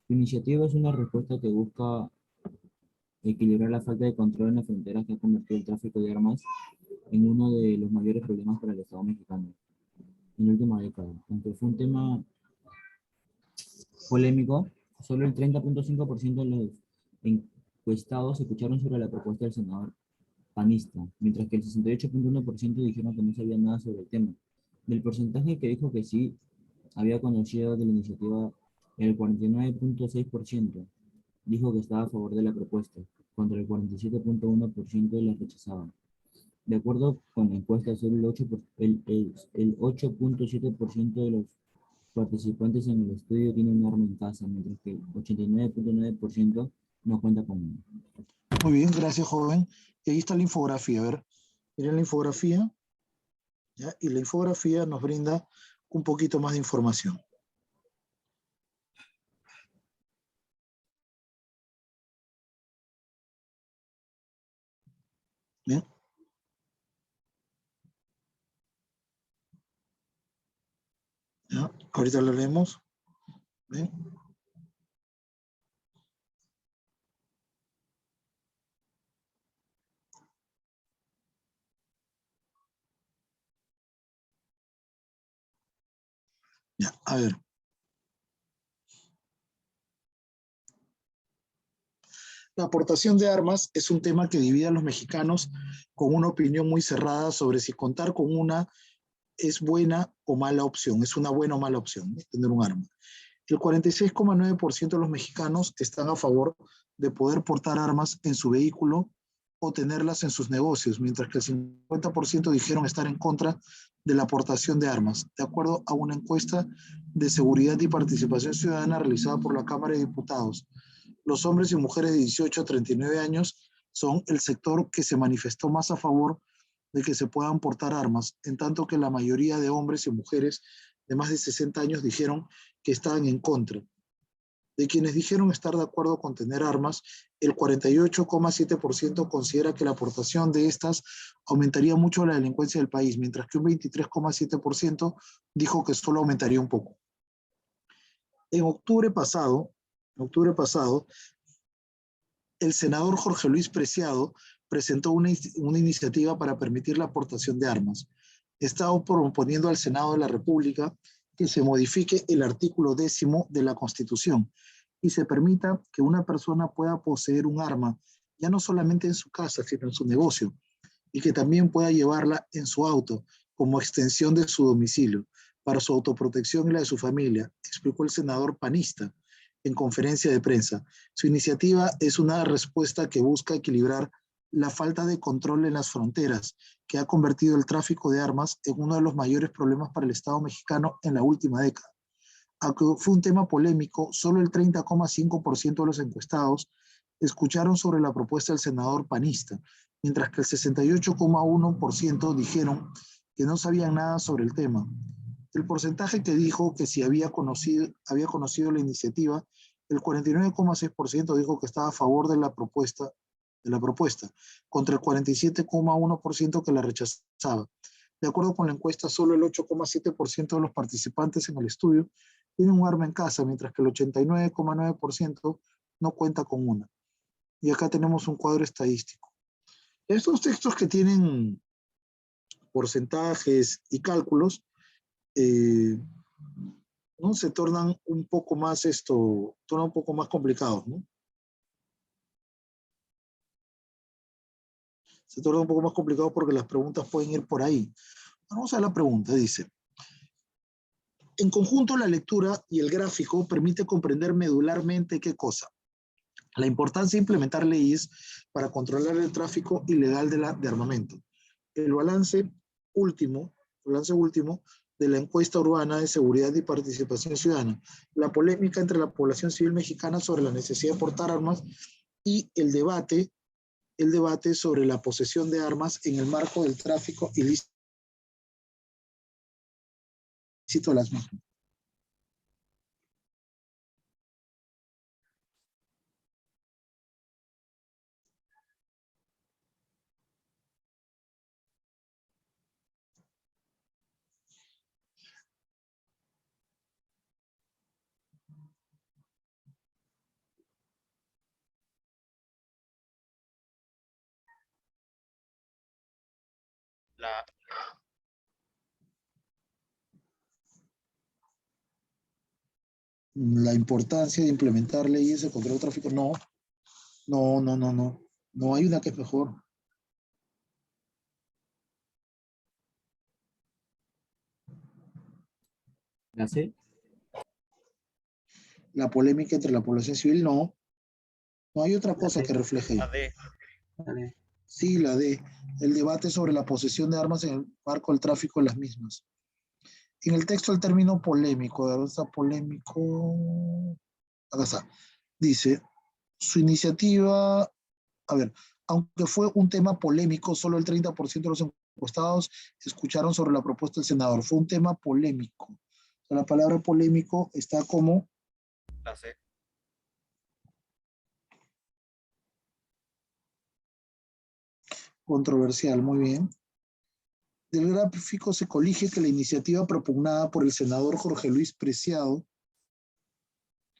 Su iniciativa es una respuesta que busca equilibrar la falta de control en las fronteras que ha convertido el tráfico de armas en uno de los mayores problemas para el Estado mexicano en la última década. Aunque fue un tema polémico, solo el 30.5% de los encuestados escucharon sobre la propuesta del senador panista, mientras que el 68.1% dijeron que no sabía nada sobre el tema. Del porcentaje que dijo que sí había conocido de la iniciativa, el 49.6% dijo que estaba a favor de la propuesta, contra el 47.1% de las rechazaban. De acuerdo con la encuesta, solo el 8.7% de los participantes en el estudio tienen un arma en casa, mientras que el 89.9% no cuenta con uno. Muy bien, gracias, joven. Y ahí está la infografía. A ver, miren la infografía. ¿Ya? Y la infografía nos brinda un poquito más de información. ¿Bien? ¿Ya? Ahorita lo leemos. ¿Ven? Ya, a ver. La aportación de armas es un tema que divide a los mexicanos con una opinión muy cerrada sobre si contar con una es buena o mala opción, es una buena o mala opción, ¿no? Tener un arma. El 46,9% de los mexicanos están a favor de poder portar armas en su vehículo o tenerlas en sus negocios, mientras que el 50% dijeron estar en contra de la aportación de armas, de acuerdo a una encuesta de seguridad y participación ciudadana realizada por la Cámara de Diputados. Los hombres y mujeres de 18 a 39 años son el sector que se manifestó más a favor de que se puedan portar armas, en tanto que la mayoría de hombres y mujeres de más de 60 años dijeron que estaban en contra. De quienes dijeron estar de acuerdo con tener armas, el 48,7% considera que la aportación de estas aumentaría mucho la delincuencia del país, mientras que un 23,7% dijo que solo aumentaría un poco. En octubre pasado, el senador Jorge Luis Preciado presentó una iniciativa para permitir la aportación de armas. Está proponiendo al Senado de la República que se modifique el artículo 10º de la Constitución y se permita que una persona pueda poseer un arma, ya no solamente en su casa, sino en su negocio, y que también pueda llevarla en su auto como extensión de su domicilio para su autoprotección y la de su familia, explicó el senador panista en conferencia de prensa. Su iniciativa es una respuesta que busca equilibrar la falta de control en las fronteras, que ha convertido el tráfico de armas en uno de los mayores problemas para el Estado mexicano en la última década. Aunque fue un tema polémico, solo el 30,5% de los encuestados escucharon sobre la propuesta del senador panista, mientras que el 68,1% dijeron que no sabían nada sobre el tema. El porcentaje que dijo que si había conocido la iniciativa, el 49,6% dijo que estaba a favor de la propuesta, contra el 47,1% que la rechazaba. De acuerdo con la encuesta, solo el 8,7% de los participantes en el estudio tienen un arma en casa, mientras que el 89,9% no cuenta con una. Y acá tenemos un cuadro estadístico. Estos textos que tienen porcentajes y cálculos, ¿no? Se tornan un poco más complicados, ¿no? Se tornan un poco más complicados porque las preguntas pueden ir por ahí. Vamos a la pregunta, dice. En conjunto, la lectura y el gráfico permite comprender medularmente qué cosa. La importancia de implementar leyes para controlar el tráfico ilegal de armamento. El balance último de la encuesta urbana de seguridad y participación ciudadana. La polémica entre la población civil mexicana sobre la necesidad de portar armas y el debate sobre la posesión de armas en el marco del tráfico ilícito de las mismas. La importancia de implementar leyes de control del tráfico, no, no hay una que es mejor. ¿La C? La polémica entre la población civil, no hay otra cosa que refleje ahí. La D. Sí, la D, el debate sobre la posesión de armas en el marco del tráfico de las mismas. En el texto el término polémico, ¿de dónde está polémico? Acá está. Dice, su iniciativa, a ver, aunque fue un tema polémico, solo el 30% de los encuestados escucharon sobre la propuesta del senador. Fue un tema polémico. O sea, la palabra polémico está como... La C. Controversial, muy bien. Del gráfico se colige que la iniciativa propugnada por el senador Jorge Luis Preciado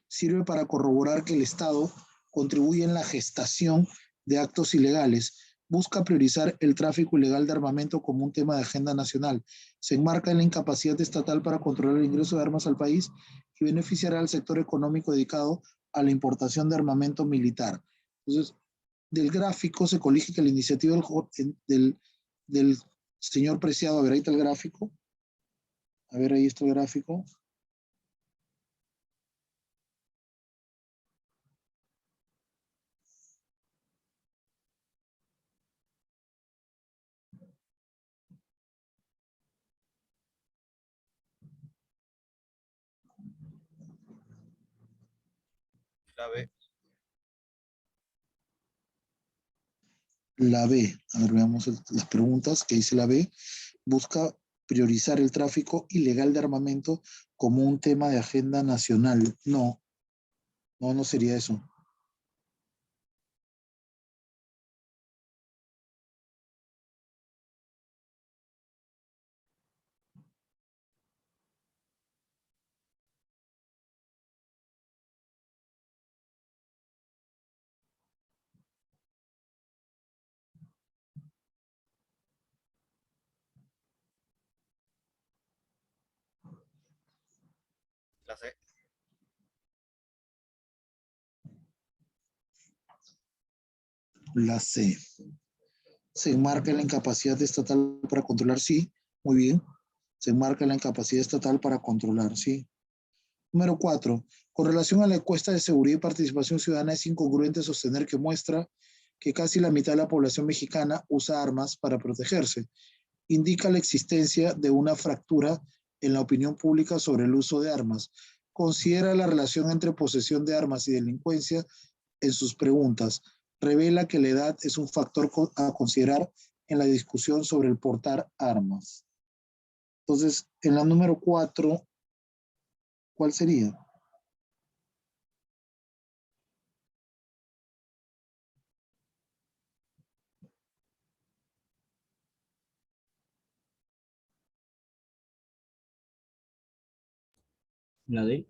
sirve para corroborar que el Estado contribuye en la gestación de actos ilegales. Busca priorizar el tráfico ilegal de armamento como un tema de agenda nacional. Se enmarca en la incapacidad estatal para controlar el ingreso de armas al país y beneficiará al sector económico dedicado a la importación de armamento militar. Entonces, del gráfico se colige que la iniciativa del señor Preciado, a ver, ahí está el gráfico. A ver, ahí está el gráfico. La B. La B, a ver, veamos las preguntas que dice la B. Busca priorizar el tráfico ilegal de armamento como un tema de agenda nacional. No, no, no sería eso. La C. La C. Se enmarca en la incapacidad estatal para controlar, sí, muy bien. Se enmarca en la incapacidad estatal para controlar, sí. Número 4. Con relación a la encuesta de seguridad y participación ciudadana, es incongruente sostener que muestra que casi la mitad de la población mexicana usa armas para protegerse. Indica la existencia de una fractura en la opinión pública sobre el uso de armas. Considera la relación entre posesión de armas y delincuencia en sus preguntas. Revela que la edad es un factor a considerar en la discusión sobre el portar armas. Entonces, en la número 4, ¿cuál sería? La D.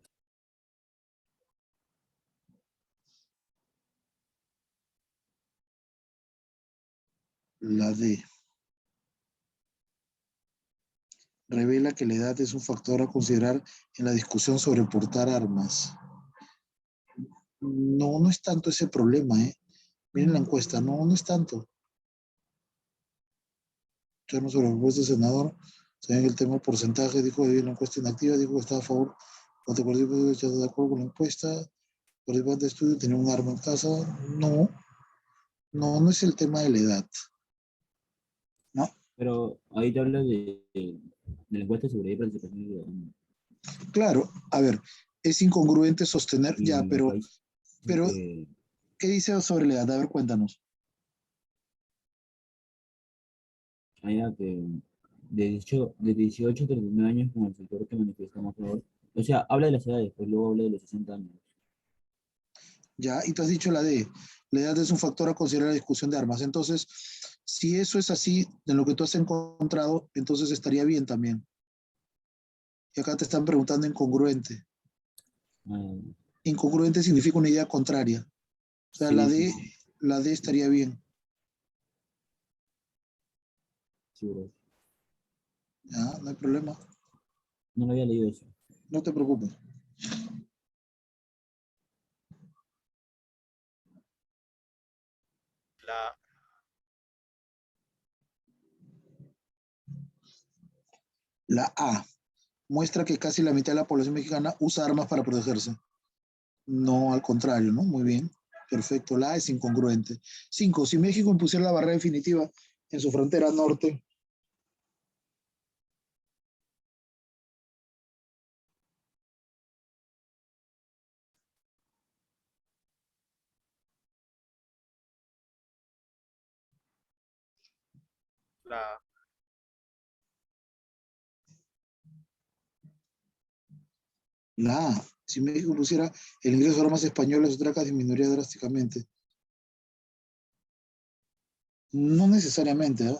La D. Revela que la edad es un factor a considerar en la discusión sobre portar armas. No, no es tanto ese problema, ¿eh? Miren la encuesta, no, no es tanto. Ya no sobre la propuesta del senador, saben el tema porcentaje, dijo que la encuesta inactiva, dijo que estaba a favor, cuando participante de acuerdo con la encuesta, participante de estudio tenía un arma en casa. No, no, no es el tema de la edad, ¿no? Pero ahí te habla de la encuesta de seguridad y participación ciudadana. Claro, a ver, es incongruente sostener, ya, Y acá dice pero, que ¿qué dice sobre la edad? A ver, cuéntanos. haya que de 18 a 39 años con el sector que manifiesta más favor. O sea, habla de las edades, pues luego habla de los 60 años. Ya, y tú has dicho la D, la edad es un factor a considerar en la discusión de armas. Entonces, si eso es así, en lo que tú has encontrado, entonces estaría bien también. Y acá te están preguntando incongruente. Ah, Incongruente significa una idea contraria. O sea, sí, sí, sí, la D estaría bien. sí, bro. Ya, no hay problema. No lo había leído eso. No te preocupes. La La A muestra que casi la mitad de la población mexicana usa armas para protegerse. No, al contrario, ¿no? Muy bien. Perfecto. La A es incongruente. 5. Si México impusiera la barrera definitiva en su frontera norte, la la A, si México pusiera el ingreso de armas españolas, otra cosa disminuiría drásticamente. No necesariamente, ¿eh?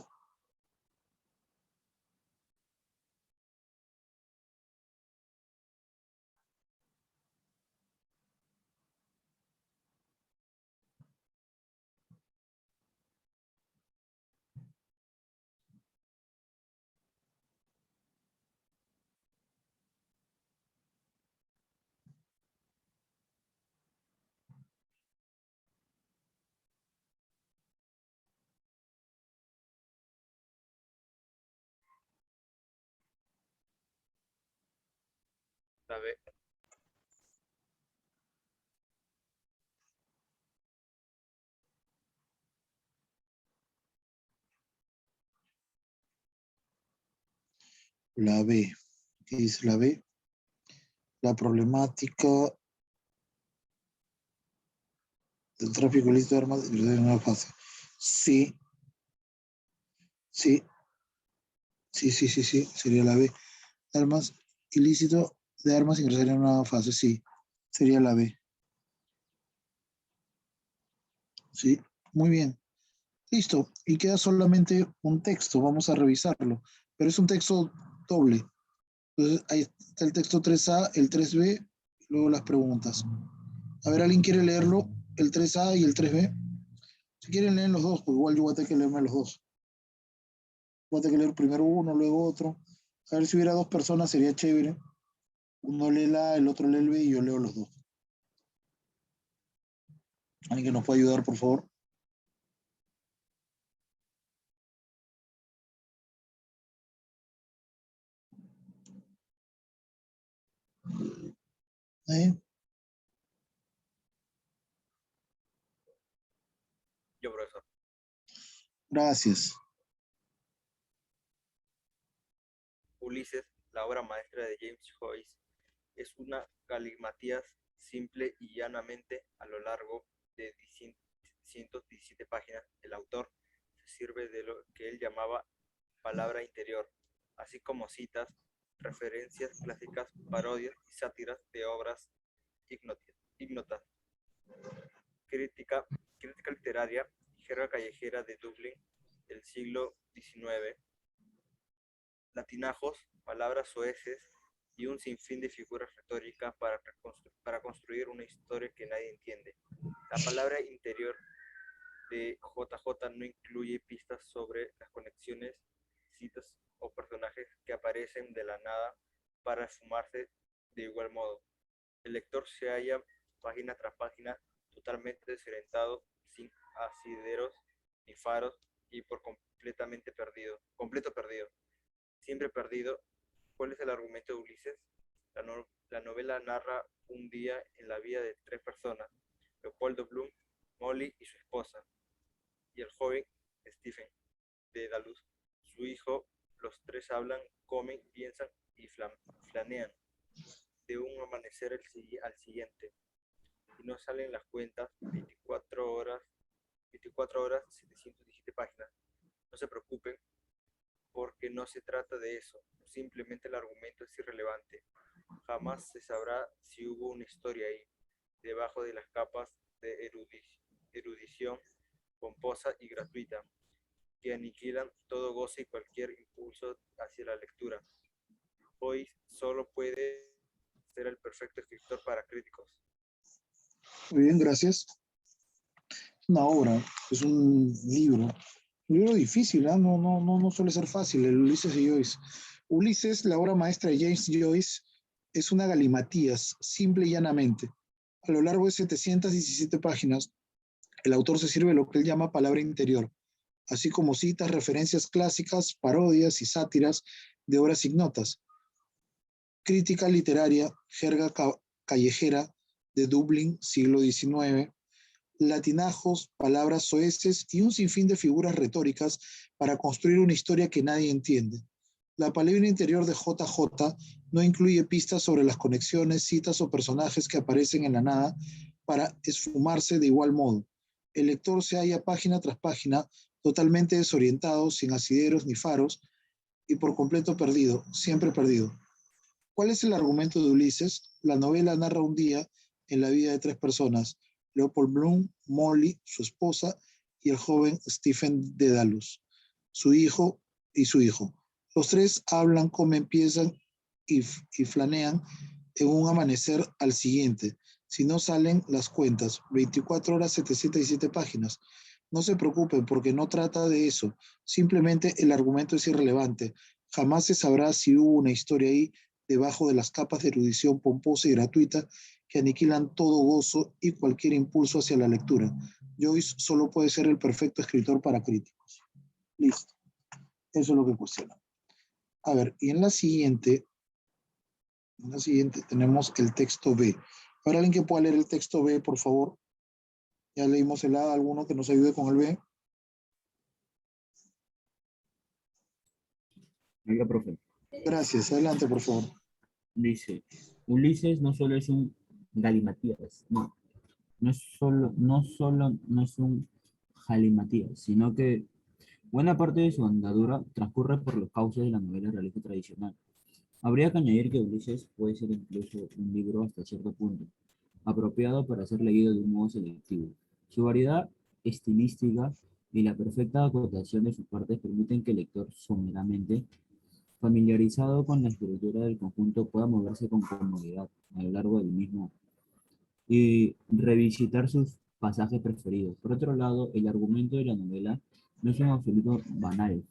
La B. La B. ¿Qué dice la B? La problemática del tráfico ilícito de armas en una fase. Sí, sí, sí, sería la B. Armas ilícito de armas ingresar en una fase, sí, sería la B. Sí, muy bien. Listo, y queda solamente un texto, vamos a revisarlo, pero es un texto doble. Entonces, ahí está el texto 3A, el 3B, luego las preguntas. A ver, ¿alguien quiere leerlo? El 3A y el 3B. Si quieren leer los dos, pues igual yo voy a tener que leerme los dos. Voy a tener que leer primero uno, luego otro. A ver, si hubiera dos personas sería chévere. Uno lee la, el otro lee el B y yo leo los dos. ¿Alguien que nos pueda ayudar, por favor? ¿Eh? Yo, profesor. Gracias. Ulises, la obra maestra de James Joyce, es una galimatías simple y llanamente a lo largo de 117 páginas. El autor se sirve de lo que él llamaba palabra interior, así como citas, referencias clásicas, parodias y sátiras de obras ignotas, crítica literaria y jerga callejera de Dublín del siglo XIX, latinajos, palabras soeces y un sinfín de figuras retóricas para construir una historia que nadie entiende. La palabra interior de JJ no incluye pistas sobre las conexiones, citas o personajes que aparecen de la nada para esfumarse de igual modo. El lector se halla página tras página totalmente desorientado, sin asideros ni faros y por completo perdido. Siempre perdido. ¿Cuál es el argumento de Ulises? La novela narra un día en la vida de tres personas: Leopoldo Bloom, Molly y su esposa, y el joven Stephen de Daluz, su hijo. Los tres hablan, comen, piensan y flanean de un amanecer al siguiente. Y no salen las cuentas, 24 horas, 717 páginas. No se preocupen, porque no se trata de eso. Simplemente el argumento es irrelevante. Jamás se sabrá si hubo una historia ahí, debajo de las capas de erudición pomposa y gratuita, que aniquilan todo goce y cualquier impulso hacia la lectura. Hoy solo puede ser el perfecto escritor para críticos. Muy bien, gracias. Una obra, es un libro. Un libro difícil, ¿eh? No suele ser fácil, el Ulises de Joyce. Ulises, la obra maestra de James Joyce, es una galimatías, simple y llanamente. A lo largo de 717 páginas, el autor se sirve de lo que él llama palabra interior, así como citas, referencias clásicas, parodias y sátiras de obras ignotas, crítica literaria, jerga callejera de Dublín, siglo XIX, latinajos, palabras soeces y un sinfín de figuras retóricas para construir una historia que nadie entiende. La palabra interior de JJ no incluye pistas sobre las conexiones, citas o personajes que aparecen en la nada para esfumarse de igual modo. El lector se halla página tras página totalmente desorientado, sin asideros ni faros y por completo perdido, siempre perdido. ¿Cuál es el argumento de Ulises? La novela narra un día en la vida de tres personas: Leopold Bloom, Molly, su esposa, y el joven Stephen Dedalus, su hijo y su hijo. Los tres hablan, comen, piensan y flanean en un amanecer al siguiente. Si no salen las cuentas, 24 horas, 707 páginas. No se preocupen porque no trata de eso. Simplemente el argumento es irrelevante. Jamás se sabrá si hubo una historia ahí debajo de las capas de erudición pomposa y gratuita que aniquilan todo gozo y cualquier impulso hacia la lectura. Joyce solo puede ser el perfecto escritor para críticos. Listo. Eso es lo que cuestiona. A ver, y en la siguiente En la siguiente tenemos el texto B. ¿Para alguien que pueda leer el texto B, por favor? Ya leímos el A, alguno que nos ayude con el B. Oiga, profe. Gracias, adelante, por favor. Dice, Ulises no solo es un galimatías, no es un galimatías, sino que buena parte de su andadura transcurre por los cauces de la novela realista tradicional. Habría que añadir que Ulises puede ser incluso un libro hasta cierto punto, apropiado para ser leído de un modo selectivo. Su variedad estilística y la perfecta acotación de sus partes permiten que el lector someramente familiarizado con la estructura del conjunto pueda moverse con comodidad a lo largo del mismo y revisitar sus pasajes preferidos. Por otro lado, el argumento de la novela no es un absoluto banal,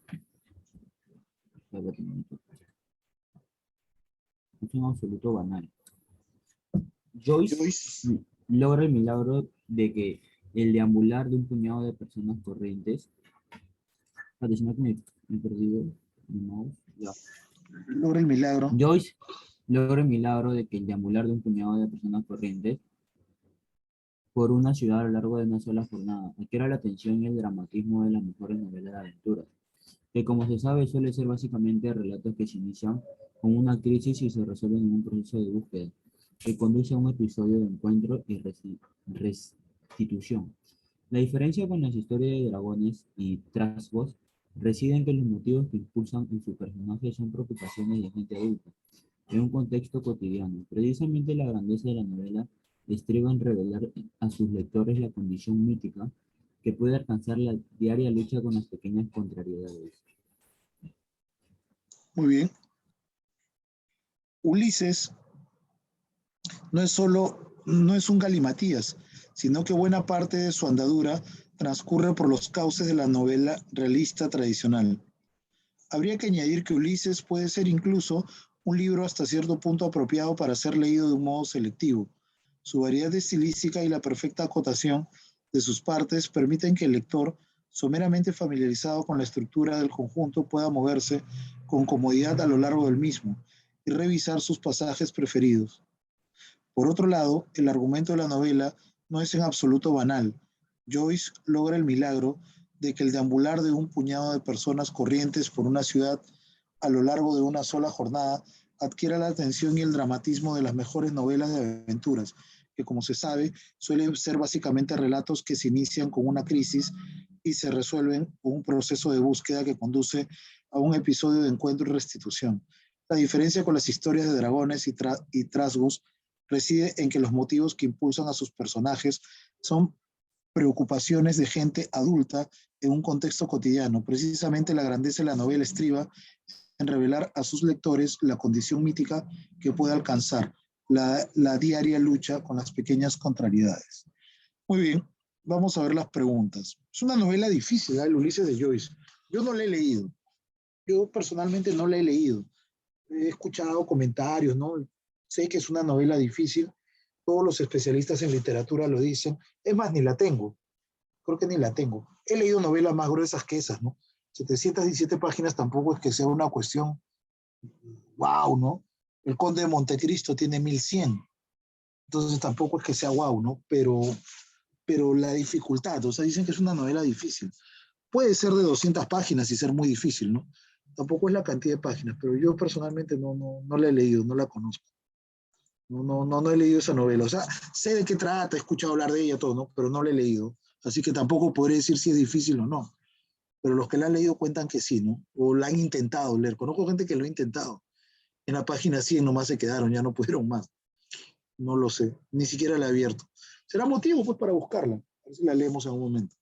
es un absoluto banal. Joyce Joyce. logra el milagro de que el deambular de un puñado de personas corrientes, atención que me he perdido mi mouse, ya. Logra el milagro. Joyce logra el milagro de que el deambular de un puñado de personas corrientes por una ciudad a lo largo de una sola jornada adquiere la atención y el dramatismo de las mejores novelas de aventuras, que como se sabe suele ser básicamente relatos que se inician con una crisis y se resuelven en un proceso de búsqueda, que conduce a un episodio de encuentro y restitución. La diferencia con las historias de dragones y trasgos reside en que los motivos que impulsan en sus personajes son preocupaciones de gente adulta, en un contexto cotidiano. Precisamente la grandeza de la novela estriba en revelar a sus lectores la condición mítica que puede alcanzar la diaria lucha con las pequeñas contrariedades. Muy bien. Ulises no es un galimatías, sino que buena parte de su andadura transcurre por los cauces de la novela realista tradicional. Habría que añadir que Ulises puede ser incluso un libro hasta cierto punto apropiado para ser leído de un modo selectivo. Su variedad estilística y la perfecta acotación de sus partes permiten que el lector, someramente familiarizado con la estructura del conjunto, pueda moverse con comodidad a lo largo del mismo y revisar sus pasajes preferidos. Por otro lado, el argumento de la novela no es en absoluto banal. Joyce logra el milagro de que el deambular de un puñado de personas corrientes por una ciudad a lo largo de una sola jornada adquiera la atención y el dramatismo de las mejores novelas de aventuras, que como se sabe suelen ser básicamente relatos que se inician con una crisis y se resuelven con un proceso de búsqueda que conduce a un episodio de encuentro y restitución. La diferencia con las historias de dragones y trasgos reside en que los motivos que impulsan a sus personajes son preocupaciones de gente adulta en un contexto cotidiano. Precisamente la grandeza de la novela estriba en revelar a sus lectores la condición mítica que puede alcanzar la diaria lucha con las pequeñas contrariedades. Muy bien, vamos a ver las preguntas. Es una novela difícil, el Ulises de Joyce. Yo no la he leído. Yo personalmente no la he leído. He escuchado comentarios, ¿no? Sé que es una novela difícil. Todos los especialistas en literatura lo dicen. Es más, ni la tengo. Creo que ni la tengo. He leído novelas más gruesas que esas, ¿no? 717 páginas tampoco es que sea una cuestión, wow, ¿no? El Conde de Montecristo tiene 1100. Entonces tampoco es que sea wow, ¿no? Pero la dificultad, o sea, dicen que es una novela difícil. Puede ser de 200 páginas y ser muy difícil, ¿no? Tampoco es la cantidad de páginas, pero yo personalmente no la he leído, no la conozco. No he leído esa novela. O sea, sé de qué trata, he escuchado hablar de ella, todo, ¿no? Pero no la he leído. Así que tampoco podré decir si es difícil o no. Pero los que la han leído cuentan que sí, ¿no? O la han intentado leer. Conozco gente que lo ha intentado. En la página 100 nomás se quedaron, ya no pudieron más. No lo sé, ni siquiera la he abierto. Será motivo, pues, para buscarla. A ver si la leemos en un momento.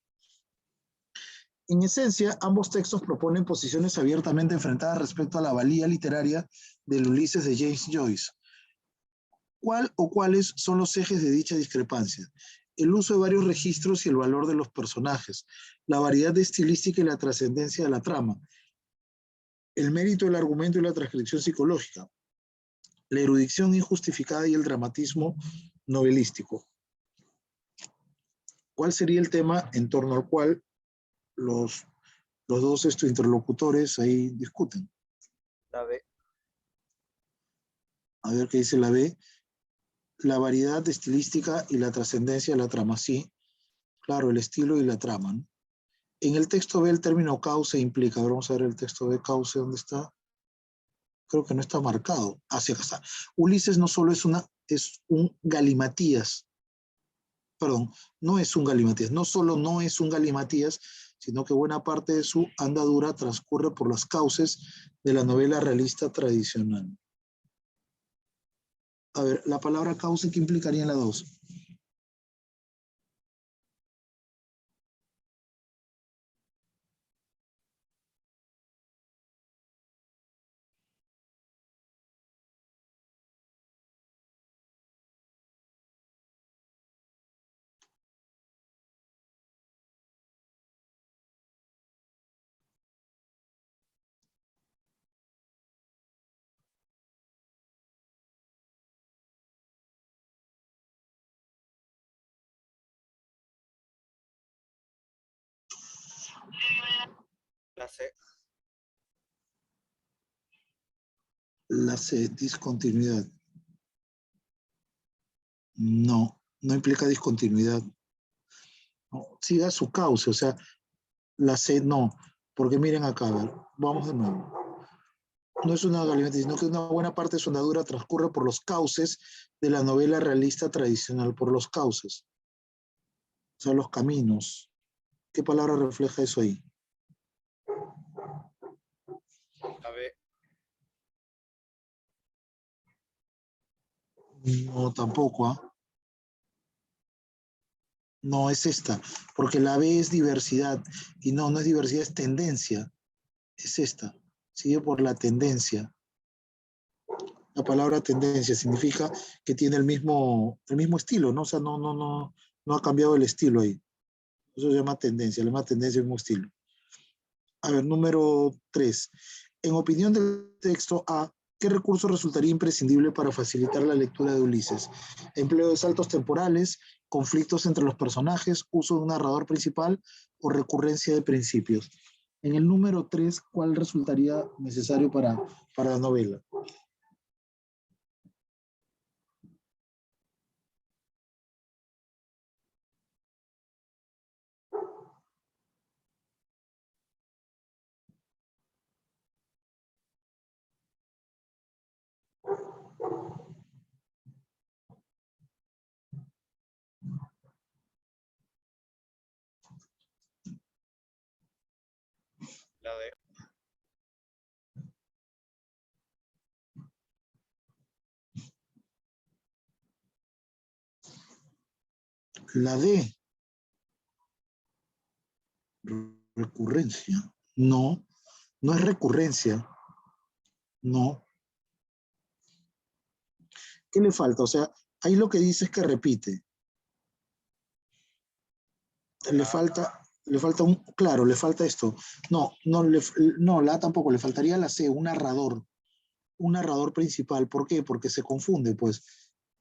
En esencia, ambos textos proponen posiciones abiertamente enfrentadas respecto a la valía literaria del Ulises de James Joyce. ¿Cuál o cuáles son los ejes de dicha discrepancia? El uso de varios registros y el valor de los personajes, la variedad de estilística y la trascendencia de la trama, el mérito del argumento y la transcripción psicológica, la erudición injustificada y el dramatismo novelístico. ¿Cuál sería el tema en torno al cual los dos interlocutores ahí discuten? La B. A ver qué dice la B. La variedad estilística y la trascendencia de la trama, sí. Claro, el estilo y la trama, ¿no? En el texto B el término cauce implica, a ver, vamos a ver el texto B, cauce, ¿dónde está? Creo que no está marcado. Hacia acá está. Ulises no solo es un galimatías, perdón, no es un galimatías, no solo no es un galimatías, sino que buena parte de su andadura transcurre por las cauces de la novela realista tradicional. A ver, la palabra cauce, ¿qué implicaría en la 2? La C. La C, discontinuidad. No, no implica discontinuidad. No, siga su cauce, o sea, la C no, porque miren acá, a ver, vamos de nuevo. No es una galimatías, sino que una buena parte de su andadura transcurre por los cauces de la novela realista tradicional, por los cauces, o sea, los caminos. ¿Qué palabra refleja eso ahí? La B. No, tampoco, ¿ah? No es esta, porque la B es diversidad, y no, no es diversidad, es tendencia, es esta, sigue por la tendencia. La palabra tendencia significa que tiene el mismo estilo, ¿no? O sea, no ha cambiado el estilo ahí. Eso se llama tendencia, le llama tendencia el mismo estilo. A ver, número 3. En opinión del texto A, ¿qué recurso resultaría imprescindible para facilitar la lectura de Ulises? Empleo de saltos temporales, conflictos entre los personajes, uso de un narrador principal o recurrencia de principios. En el número 3, ¿cuál resultaría necesario para la novela? La D. La D, recurrencia. No, no es recurrencia. No. ¿Qué le falta? O sea, ahí lo que dice es que repite. Le falta claro, le falta esto. No, la A tampoco, le faltaría la C, un narrador principal. ¿Por qué? Porque se confunde, pues.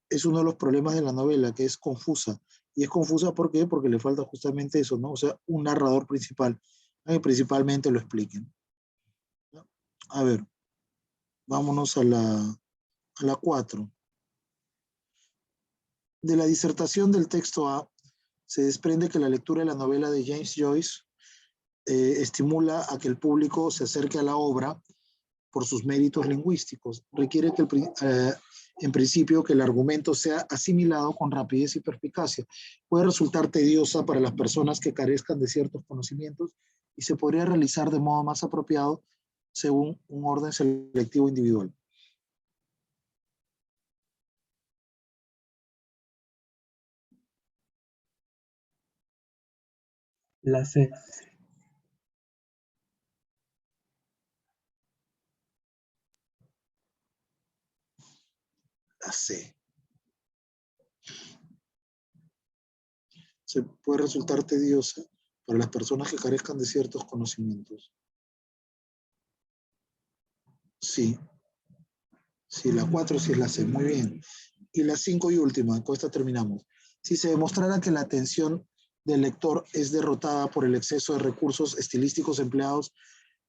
Es uno de los problemas de la novela, que es confusa. Y es confusa, ¿por qué? Porque le falta justamente eso, ¿no? O sea, un narrador principal, que principalmente lo expliquen. ¿No? A ver, vámonos a la 4. De la disertación del texto A, se desprende que la lectura de la novela de James Joyce estimula a que el público se acerque a la obra por sus méritos lingüísticos. Requiere en principio que el argumento sea asimilado con rapidez y perspicacia. Puede resultar tediosa para las personas que carezcan de ciertos conocimientos y se podría realizar de modo más apropiado según un orden selectivo individual. La C. La C. Se puede resultar tediosa para las personas que carezcan de ciertos conocimientos. Sí, sí, la 4 sí es la C, muy bien. Y la 5 y última, con esta terminamos. Si se demostrara que la atención del lector es derrotada por el exceso de recursos estilísticos empleados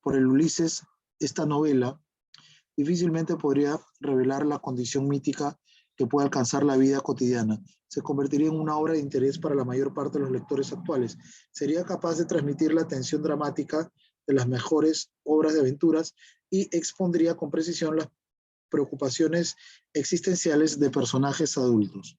por el Ulises, esta novela, difícilmente podría revelar la condición mítica que puede alcanzar la vida cotidiana. Se convertiría en una obra de interés para la mayor parte de los lectores actuales. Sería capaz de transmitir la tensión dramática de las mejores obras de aventuras y expondría con precisión las preocupaciones existenciales de personajes adultos.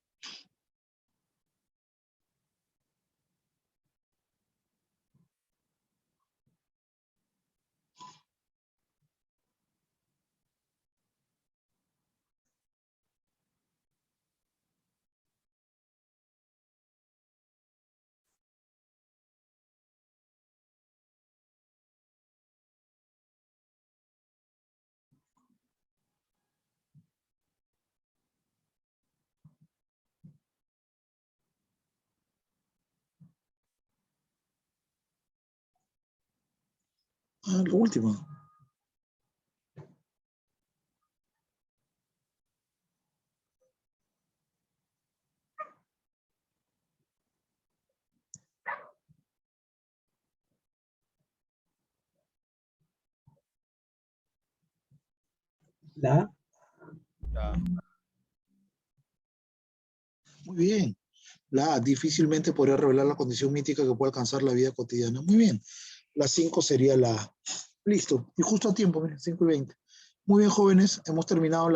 Ah, lo último. La La, Muy bien. La A, difícilmente podría revelar la condición mítica que puede alcanzar la vida cotidiana. Muy bien. La 5 sería la A. Listo. Y justo a tiempo, miren, 5:20. Muy bien, jóvenes. Hemos terminado la